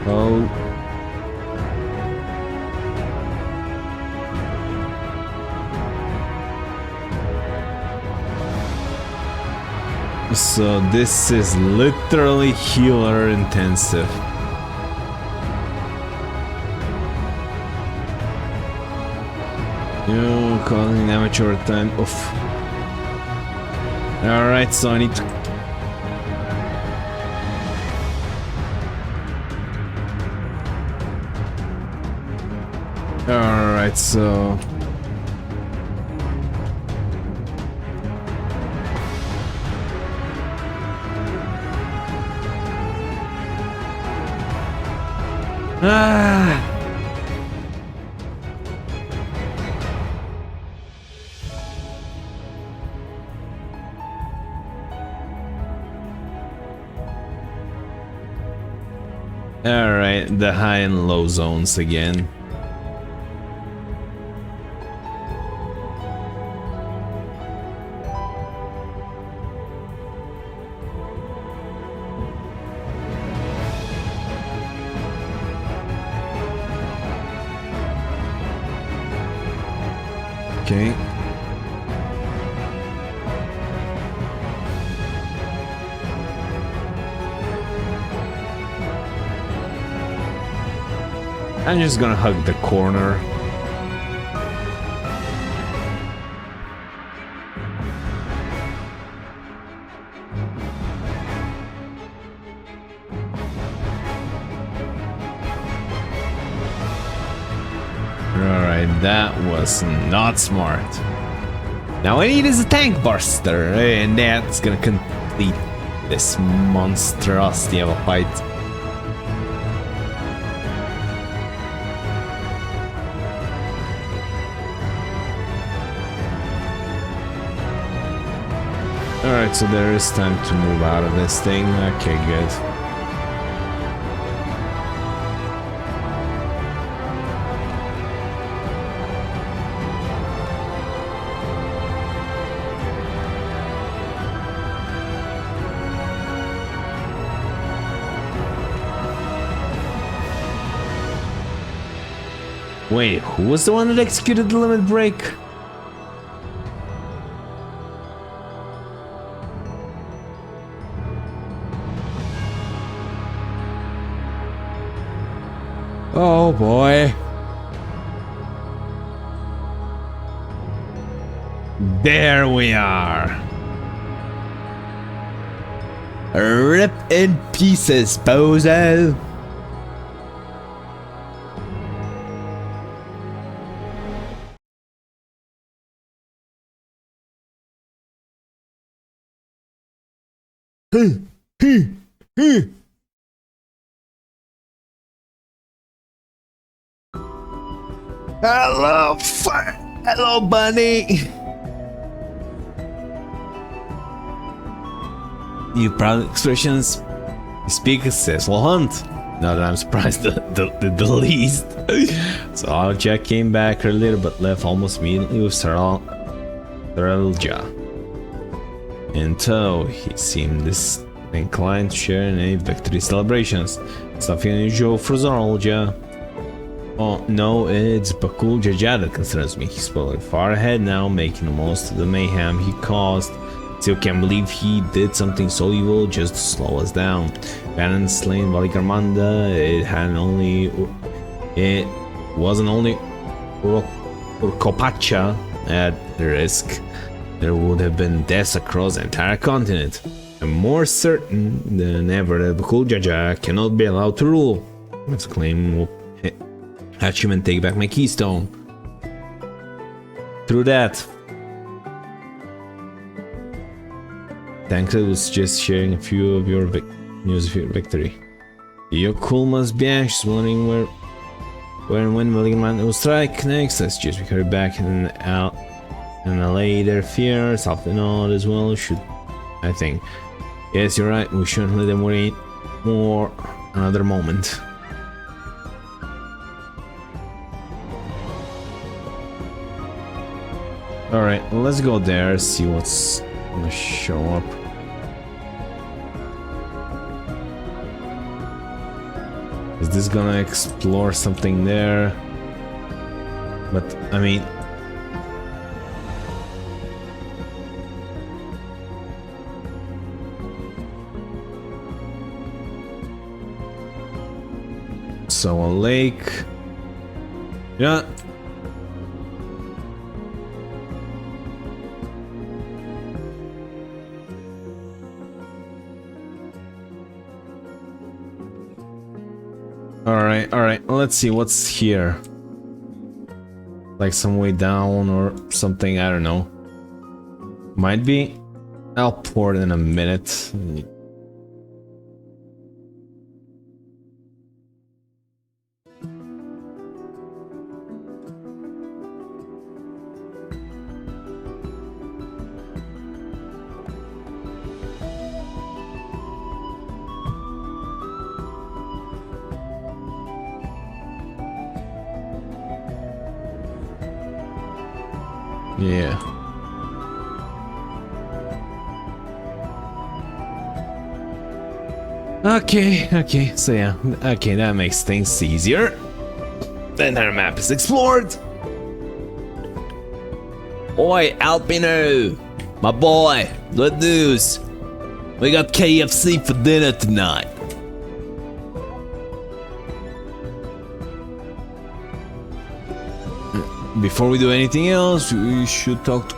Oh. So this is literally healer intensive. You causing amateur time. Oof. Alright, so I need to... Alright, so... Alright, the high and low zones again. Okay. I'm just gonna hug the corner. Alright, that was not smart. Now I need is a tank buster, and that's gonna complete this monstrosity of a fight. Alright, so there is time to move out of this thing. Okay, good. Wait, who was the one that executed the limit break? Oh boy. There we are. Rip in pieces, bozo. Hello, bunny. You proud expressions speak a successful hunt. Not that I'm surprised the least. So Alja came back earlier but left almost immediately with Saralja. In tow, he seemed inclined to share in any victory celebrations. It's nothing unusual for Saralja. Oh no, it's Bakul Jaja that concerns me. He's probably far ahead now, making the most of the mayhem he caused. Still can't believe he did something so evil just to slow us down. Banon slain Valigarmanda, it wasn't only Urkopacha at risk. There would have been deaths across the entire continent. I'm more certain than ever that Bakul Jaja cannot be allowed to rule. Let's claim Hatchman, take back my keystone. Through that. Tancred was just sharing a few of your news of your victory. Your cool must be anxious, wondering where and when Malignant will strike next. Let's just be hurried back and allay their fears. Often all as well should, I think. Yes, you're right. We shouldn't let them worry more another moment. Alright, let's go there, see what's gonna show up. Is this gonna explore something there? But, I mean... So, a lake... Yeah. Alright, let's see what's here. Like some way down or something, I don't know. Might be. I'll pour it in a minute. Yeah. Okay, so yeah, okay, that makes things easier. Then our map is explored. Oi, Alpino! My boy, good news. We got KFC for dinner tonight. Before we do anything else, we should talk to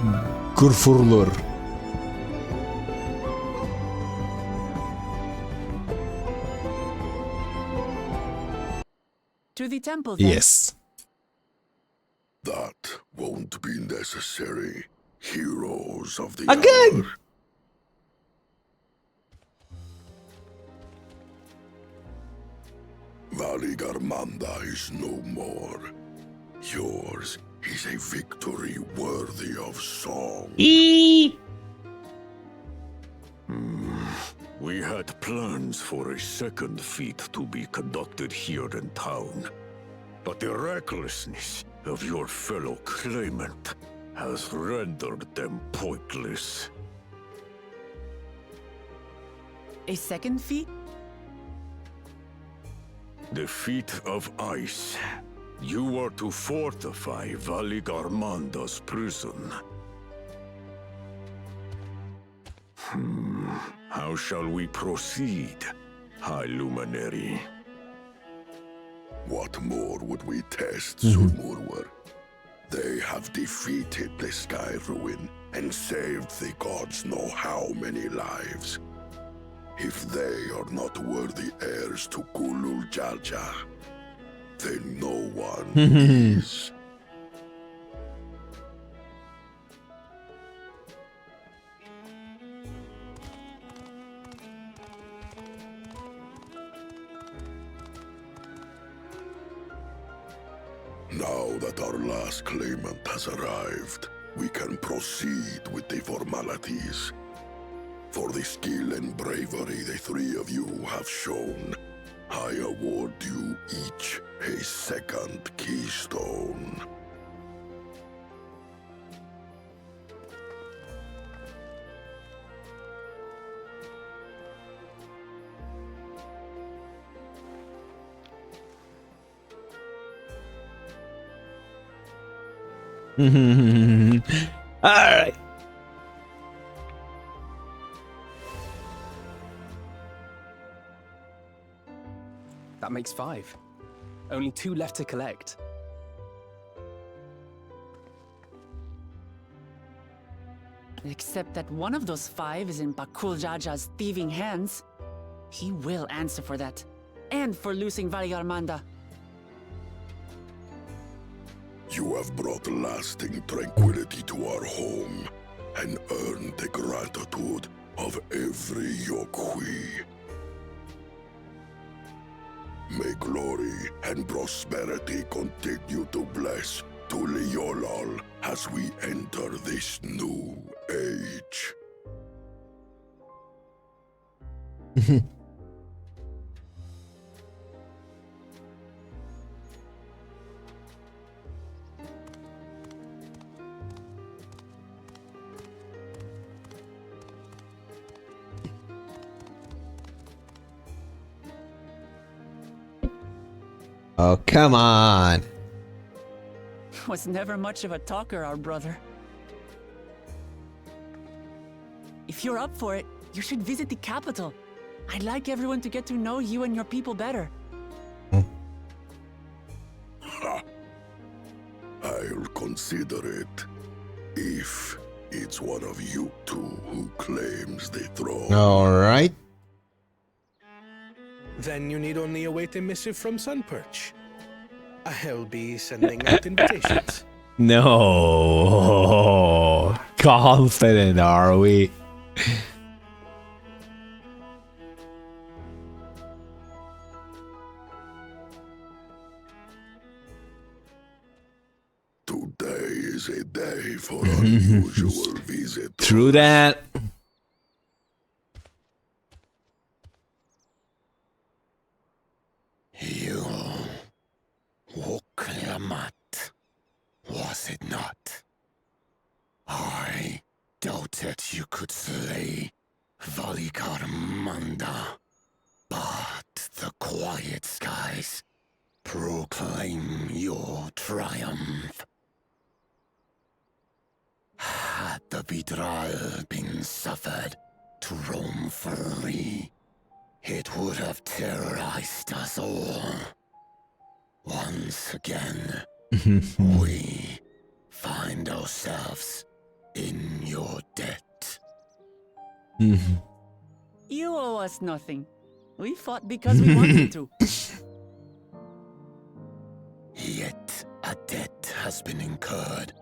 Gurfurlur. To the temple, then. Yes. That won't be necessary. Heroes of the Again! hour. Valigarmanda is no more. Yours is a victory worthy of song. We had plans for a second feat to be conducted here in town. But the recklessness of your fellow claimant has rendered them pointless. A second feat? The feat of ice. You are to fortify Valigarmanda's prison. How shall we proceed, High Luminary? What more would we test, Surmurwer? They have defeated the Sky Ruin and saved the gods know how many lives. If they are not worthy heirs to Kulul Jalja, then no one is. Now that our last claimant has arrived, we can proceed with the formalities. For the skill and bravery the three of you have shown, I award you each a second keystone. Alright. That makes 5. Only 2 left to collect. Except that one of those 5 is in Bakul Jaja's thieving hands. He will answer for that. And for losing Valigarmanda. You have brought lasting tranquility to our home and earned the gratitude of every Yokwi. May glory and prosperity continue to bless Tuliolol as we enter this new age. Oh, come on. Was never much of a talker, our brother. If you're up for it, you should visit the capital. I'd like everyone to get to know you and your people better. I'll consider it. If it's one of you two who claims the throne. Alright. Then you need only await a missive from Sunperch. I'll be sending out invitations. No. Confident, are we? Today is a day for unusual visitors. True that. You... Woklamat, was it not? thought you could slay Valikar Manda, but the quiet skies proclaim your triumph. Had the Vidral been suffered to roam free, it would have terrorized us all. Once again, we find ourselves in your debt. You owe us nothing. We fought because we wanted to. Yet a debt has been incurred.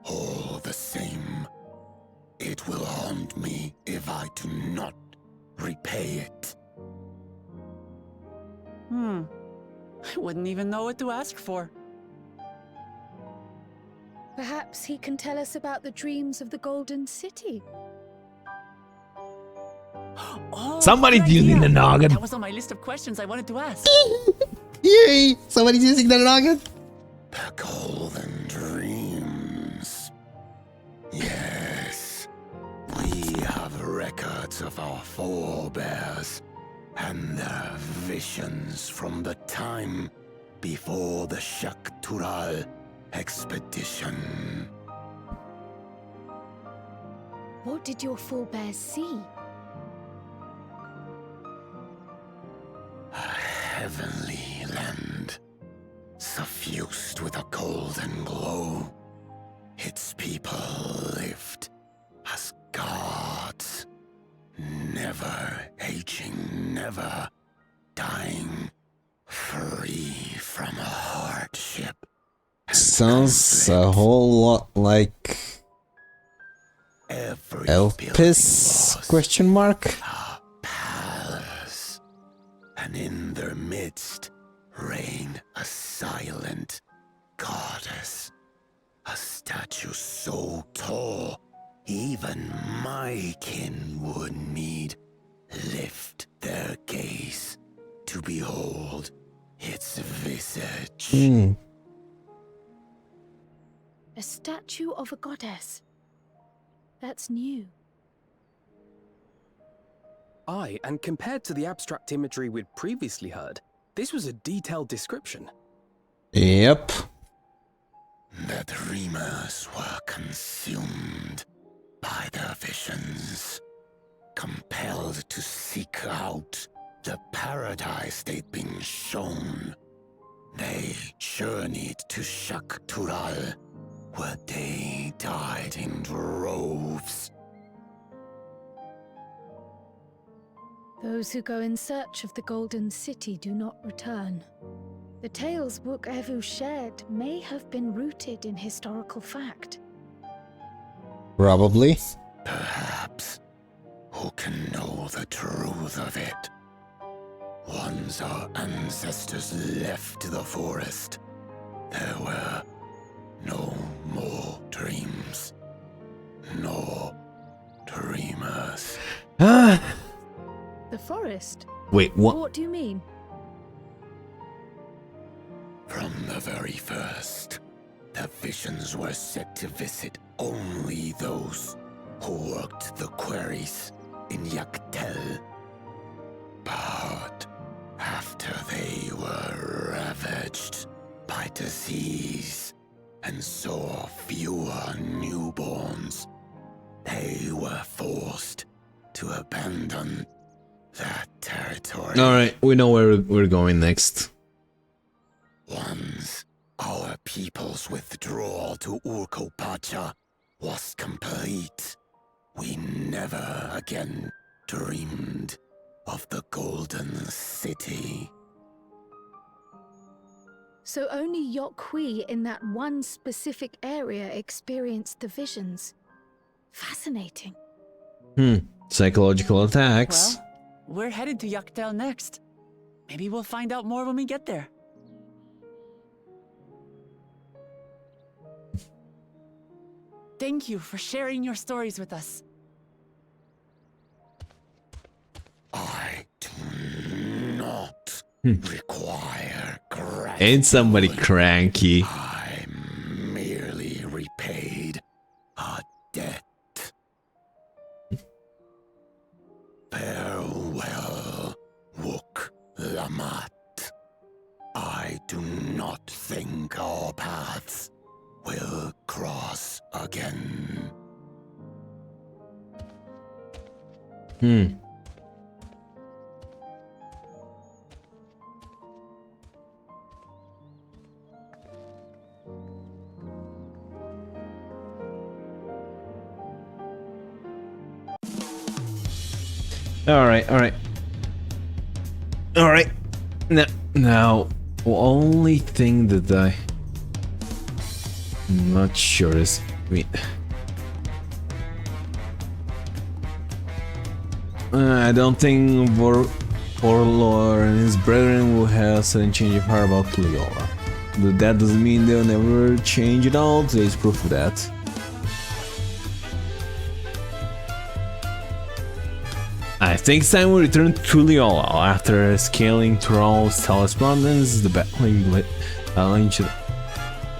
All the same, it will haunt me if I do not repay it. I wouldn't even know what to ask for. Perhaps he can tell us about the dreams of the Golden City. Oh, Somebody's good using idea. the noggin. That was on my list of questions I wanted to ask. Yay! Somebody's using the noggin. The Golden Dreams. Yes, we have records of our forebears and their visions from the time before the Shaktural expedition. What did your forebears see? A heavenly land, suffused with a golden glow. Its people lived as gods, never aging, never dying, free from hardship. Sounds a whole lot like Elpis? Question mark. A palace, and in their midst reigned a silent goddess, a statue so tall even my kin would need lift their gaze to behold its visage. A statue of a goddess. That's new. Aye, and compared to the abstract imagery we'd previously heard, this was a detailed description. Yep. The dreamers were consumed by their visions, compelled to seek out the paradise they'd been shown. They journeyed to Shaktural, where they died in droves. Those who go in search of the Golden City do not return. The tales Book Evu shared may have been rooted in historical fact. Probably. Perhaps. Who can know the truth of it? Once our ancestors left the forest, there were no more dreams, no dreamers. The forest? Wait, what? What do you mean? From the very first, the visions were set to visit only those who worked the quarries in Yaktel. But after they were ravaged by disease and saw fewer newborns, they were forced to abandon that territory. Alright, we know where we're going next. Once our people's withdrawal to Urkopacha was complete, we never again dreamed of the Golden City. So only Yokhui in that one specific area experienced the visions. Fascinating. Psychological attacks. Well, we're headed to Yaktel next. Maybe we'll find out more when we get there. Thank you for sharing your stories with us. I do not require gratitude. Ain't somebody cranky. I merely repaid a debt. not think our paths will cross again. Alright. Now, the only thing that I'm not sure is... I don't think Vorlor and his brethren will have a sudden change of heart about Tulliola. But that doesn't mean they'll never change at all. Today's proof of that. I think it's time we return to Tulliola after scaling Thrall's correspondence, the battling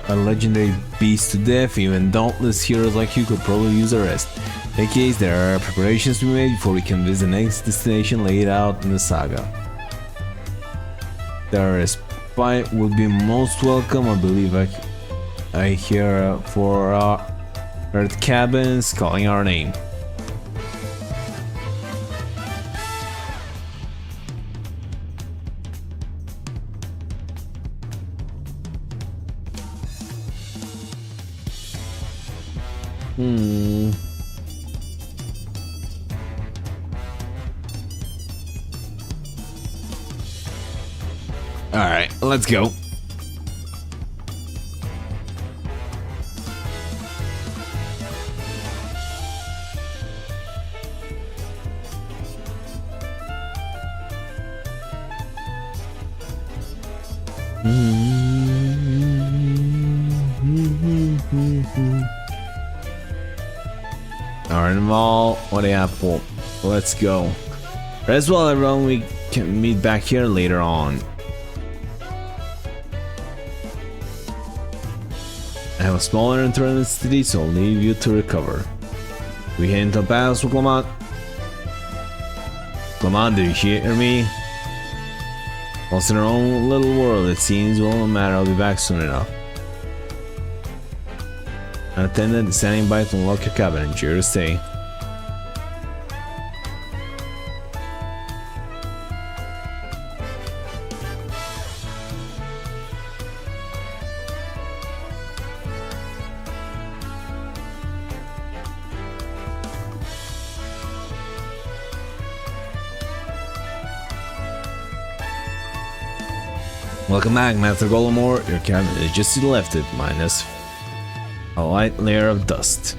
a legendary beast to death. Even dauntless heroes like you could probably use a rest. In case there are preparations to be made before we can visit the next destination laid out in the saga. The respite would be most welcome. I believe I hear for our earth cabins calling our name. Alright, let's go. Alright, Mall, what do you have for? Let's go. As well, everyone, we can meet back here later on. I have a smaller internal city, so I'll leave you to recover. We head into battle, Clement. Clement, do you hear me? Lost in our own little world, it seems. Well, no matter, I'll be back soon enough. An attendant is standing by to unlock your cabin and cheer to stay. Welcome back, Master Golemore. Your cabin is just to the left, it minus a light layer of dust.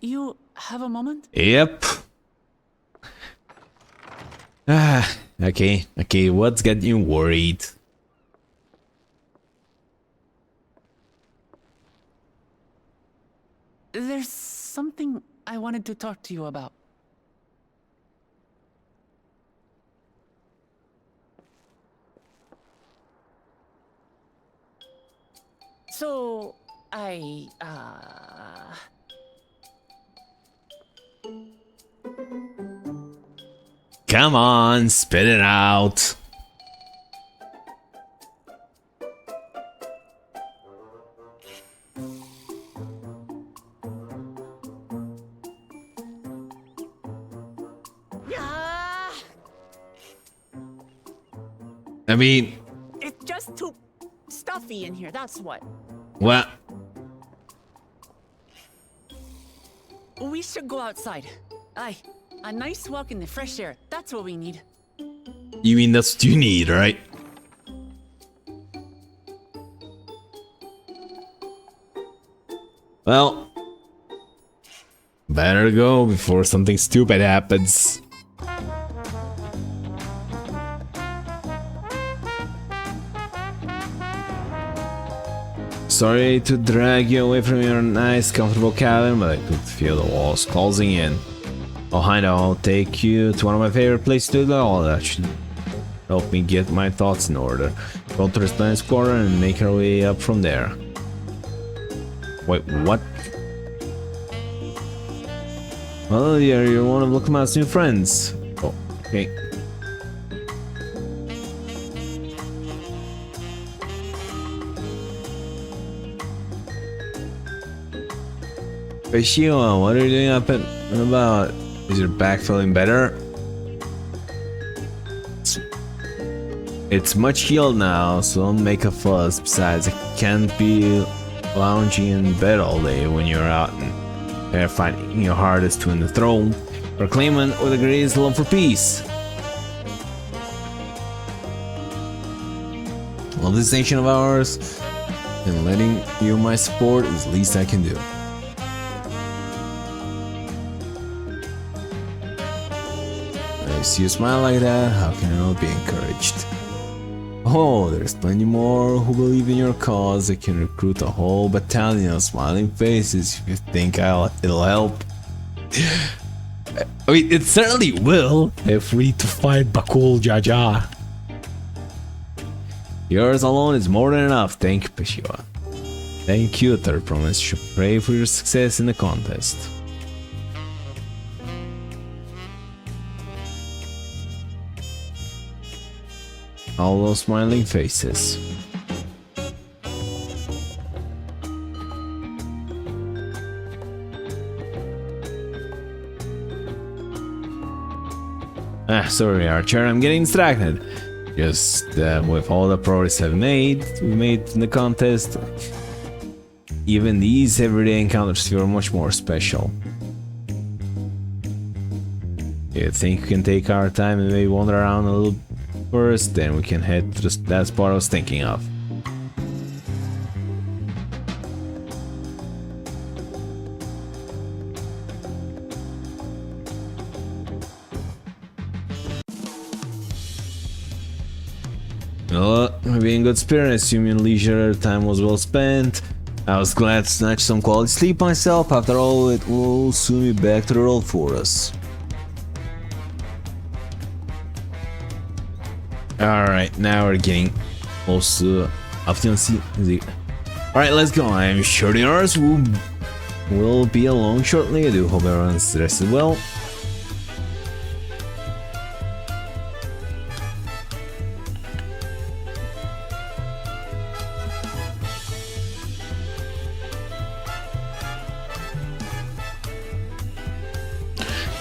You have a moment? Yep. Okay, what's getting you worried? There's something I wanted to talk to you about. So, Come on, spit it out. I mean, it's just too stuffy in here, that's what. What? We should go outside. Aye, a nice walk in the fresh air. That's what we need. You mean that's what you need, right? Well, better go before something stupid happens. Sorry to drag you away from your nice, comfortable cabin, but I could feel the walls closing in. Oh, I know, I'll take you to one of my favorite places to go. That should help me get my thoughts in order. Go to the Spanish Quarter and make our way up from there. Wait, what? Well, you're one of Lokomat's new friends. Oh, okay. Hey Sheila, what are you doing up and about? Is your back feeling better? It's much healed now, so don't make a fuss. Besides, I can't be lounging in bed all day when you're out and fighting your hardest to win the throne, or claimant with the greatest love for peace. Love this nation of ours, and letting you my support is the least I can do. I see you smile like that, how can I not be encouraged? Oh, there's plenty more who believe in your cause. I can recruit a whole battalion of smiling faces if you think it'll help. I mean, it certainly will. They're free to fight Bakul Jaja. Yours alone is more than enough. Thank you, Peshiwa. Thank you, Third Promise. Should pray for your success in the contest. All those smiling faces. Sorry, Archer, I'm getting distracted. Just with all the progress we've made in the contest, even these everyday encounters feel much more special. You think we can take our time and maybe wander around a little first, then we can head to that spot I was thinking of. Well, maybe in good spirit, assuming leisure time was well spent. I was glad to snatch some quality sleep myself. After all, it will soon be back to the road for us. Alright, now we're getting close to afternoon. Alright, let's go. I am sure the others will be along shortly. I do hope everyone's rested well.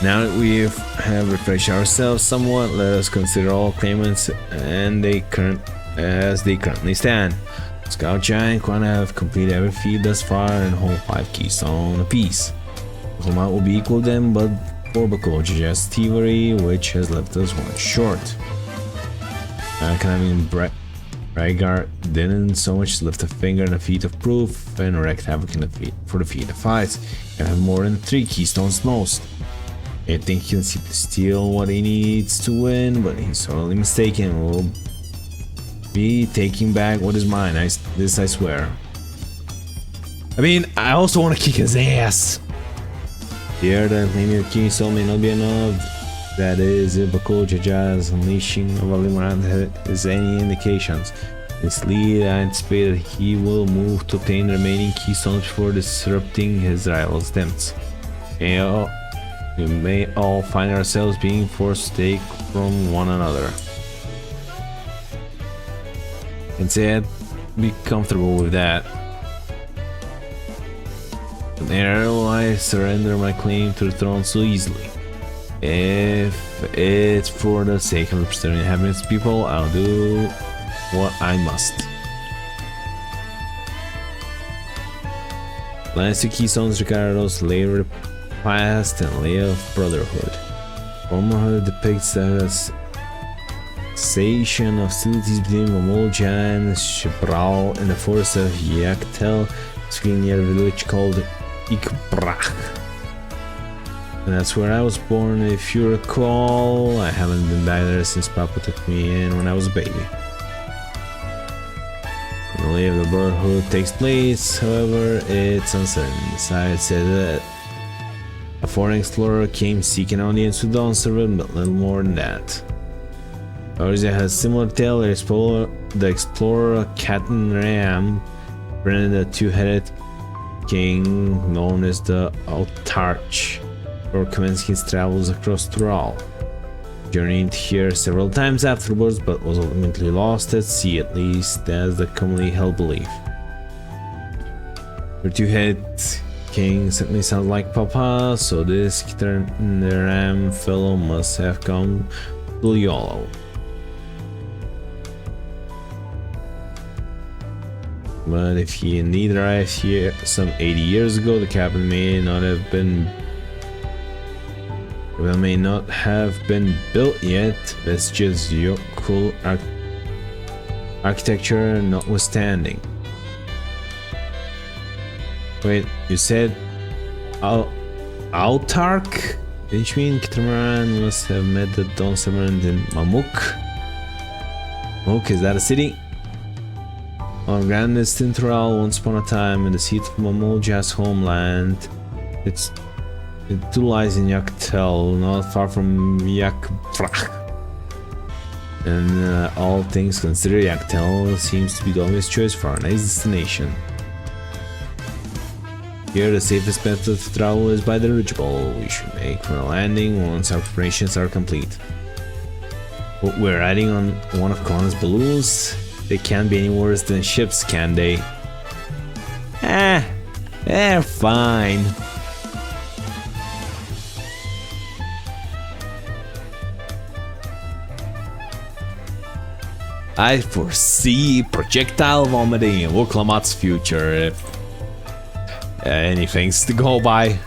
Now that we have refreshed ourselves somewhat, let us consider all claimants and as they currently stand. Scout Giant and Quan have completed every feat thus far and hold 5 keystone apiece. The amount will be equal to them, but for Bakoja's thievery, which has left us one short. Rygar didn't so much lift a finger in a feat of proof and wreaked havoc in the feat of fights. He can have more than 3 keystones most. I think he can steal what he needs to win, but he's sorely mistaken. We'll be taking back what is mine. This I swear. I mean, I also want to kick his ass. Here, that claim your keystone may not be enough. That is, if Bakul Jaja's unleashing of Alimarant has any indications. His lead, I anticipate that he will move to obtain the remaining keystones before disrupting his rival's attempts. We may all find ourselves being forced to take from one another. And say I'd be comfortable with that. But never will I surrender my claim to the throne so easily. If it's for the sake of the preserving happiness of people, I'll do what I must. Last 2 keystones, Ricardo's later past and lay of brotherhood. Formerhood depicts the cessation of hostilities between Mamolja and Shibral in the forest of Yaktel, near a village called Ikbrach. And that's where I was born. If you recall, I haven't been back there since Papa took me in when I was a baby. believe the brotherhood takes place, however, it's uncertain. Besides, said that a foreign explorer came seeking audience with Dawn servant, but little more than that. Orzia has similar tale. The explorer Captain Ram befriended a two-headed king known as the Autarch, or commenced his travels across Tural. Journeyed here several times afterwards, but was ultimately lost at sea, at least as the commonly held belief. Your two-headed king certainly sounds like Papa, so this Ram fellow must have come to Yolo. But if he indeed arrived here some 80 years ago, the cabin may not have been built yet. That's just cool architecture notwithstanding. Wait, you said Autarch? Didn't you mean Catamaran must have met the Dawn Servant in Mamuk? Mamuk, is that a city? On grandest in Tural, once upon a time, in the seat of Mamoja's homeland. It too lies in Yaktel, not far from Yakvrach. And all things considered, Yaktel seems to be the obvious choice for our next destination. Here, the safest method to travel is by the dirigible we should make for a landing once our preparations are complete. We're riding on one of Kon's balloons. They can't be any worse than ships, can they? They're fine. I foresee projectile vomiting in Wuklamat's future if anything's to go by.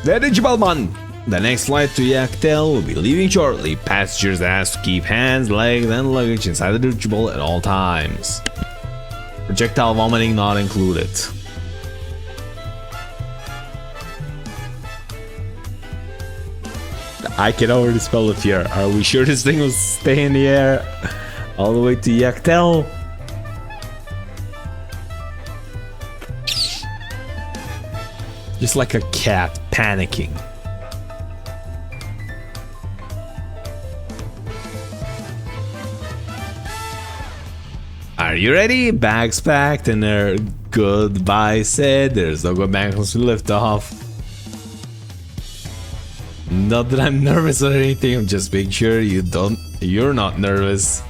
The Digibalman! The next flight to Yaktel will be leaving shortly. Passengers asked to keep hands, legs, and luggage inside the dirigible at all times. Projectile vomiting not included. I can already spell the fear. Are we sure this thing will stay in the air all the way to Yaktel? Just like a cat panicking. Are you ready? Bags packed and their goodbye said. There's no going back once we lift off. Not that I'm nervous or anything, I'm just making sure you're not nervous.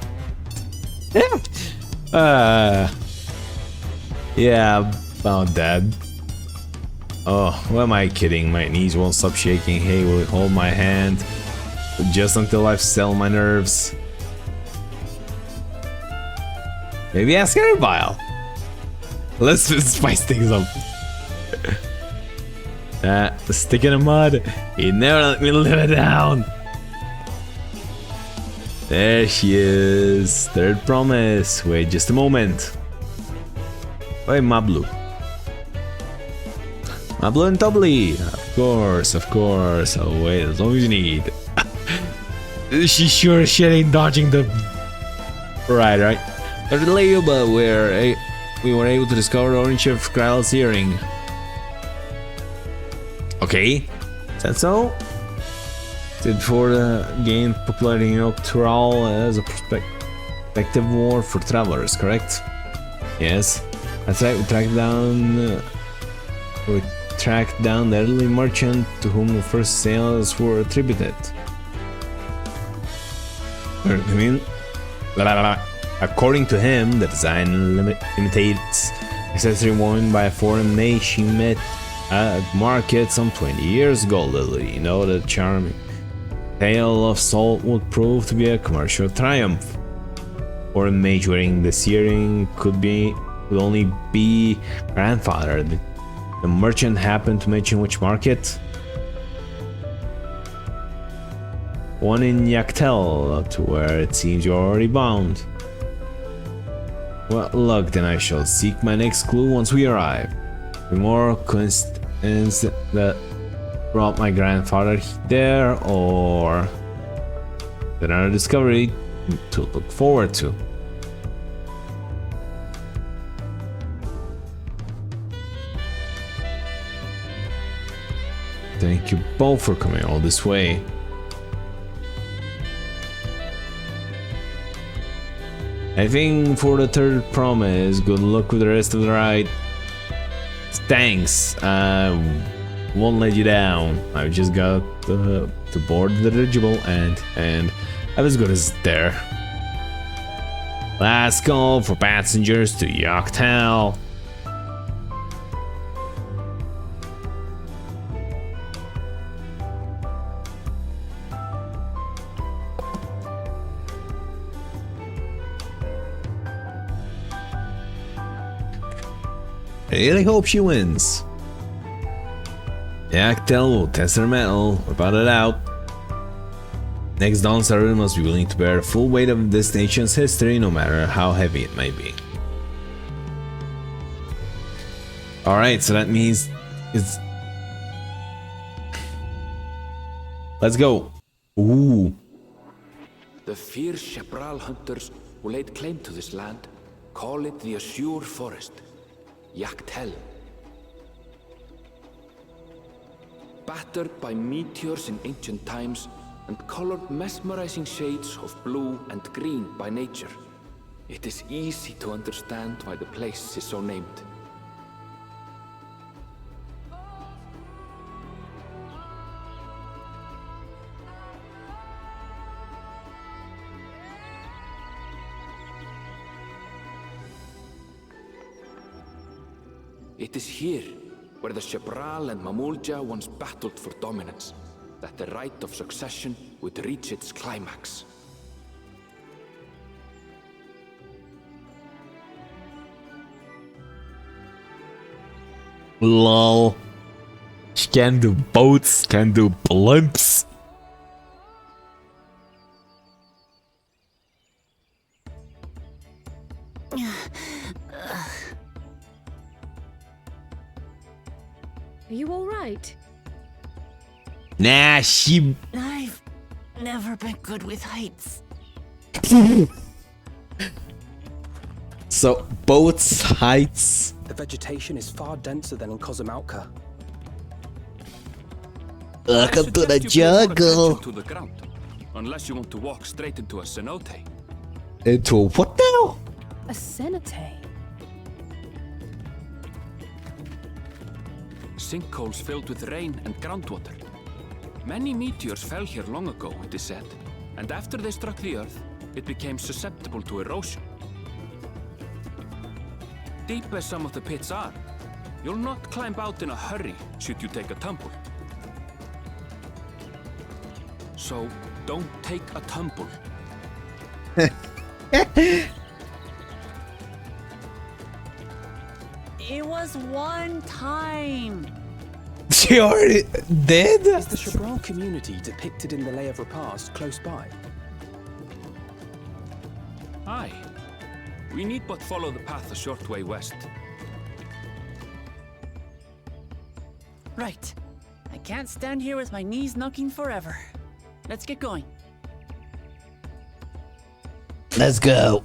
Yeah, about that. Oh, who am I kidding? My knees won't stop shaking. Hey, will you hold my hand? Just until I've settled my nerves. Maybe ask Erebile. Let's spice things up. Stick in the mud. He never let me live it down. There she is. Third promise. Wait just a moment. Wait, Mablu. Mablu and Tobly. Of course. I'll wait as long as you need. She's sure she ain't dodging the... Right. A delay, but we were able to discover the orange of Kryl's earring. Okay, is that so? Did for the gain popularity in Tural as a prospective war for travelers, correct? Yes, that's right. We tracked down the early merchant to whom the first sales were attributed. According to him, the design imitates accessory worn by a foreign mage she met at market some 20 years ago. Lily, you know, the charming tale of salt would prove to be a commercial triumph. Or a mage wearing this earring could only be grandfather. The merchant happened to mention which market? One in Yaktel, to where it seems you're already bound. Well, luck, then I shall seek my next clue once we arrive. The more coincidence that brought my grandfather there, or another discovery to look forward to. Thank you both for coming all this way. I think for the third promise, good luck with the rest of the ride. Thanks, won't let you down. I just got to board the dirigible and I was good as there. Last call for passengers to Yorktown. I really hope she wins. Yaktel will test her mettle, or battle it out. Next Dawn Star must be willing to bear the full weight of this nation's history, no matter how heavy it may be. Alright, so that means it's... Let's go. Ooh. The fierce Shepral hunters who laid claim to this land call it the Azure Forest, Yaktel. Battered by meteors in ancient times and colored mesmerizing shades of blue and green by nature, it is easy to understand why the place is so named. It is here, where the Shepral and Mamulja once battled for dominance, that the right of succession would reach its climax. Lol. She can do boats, can do blimps. Are you alright? Nah, she... I've never been good with heights. So, boats, heights... The vegetation is far denser than in Kozumauka. Welcome to the jungle! To the ground, unless you want to walk straight into a cenote. Into a what now? A cenote? Sinkholes filled with rain and groundwater. Many meteors fell here long ago, it is said, and after they struck the earth, it became susceptible to erosion. Deep as some of the pits are, you'll not climb out in a hurry should you take a tumble. So, don't take a tumble. It was one time. She already did? Is the Shepral community depicted in the Lay of Repast close by? Aye. We need but follow the path a short way west. Right. I can't stand here with my knees knocking forever. Let's get going. Let's go.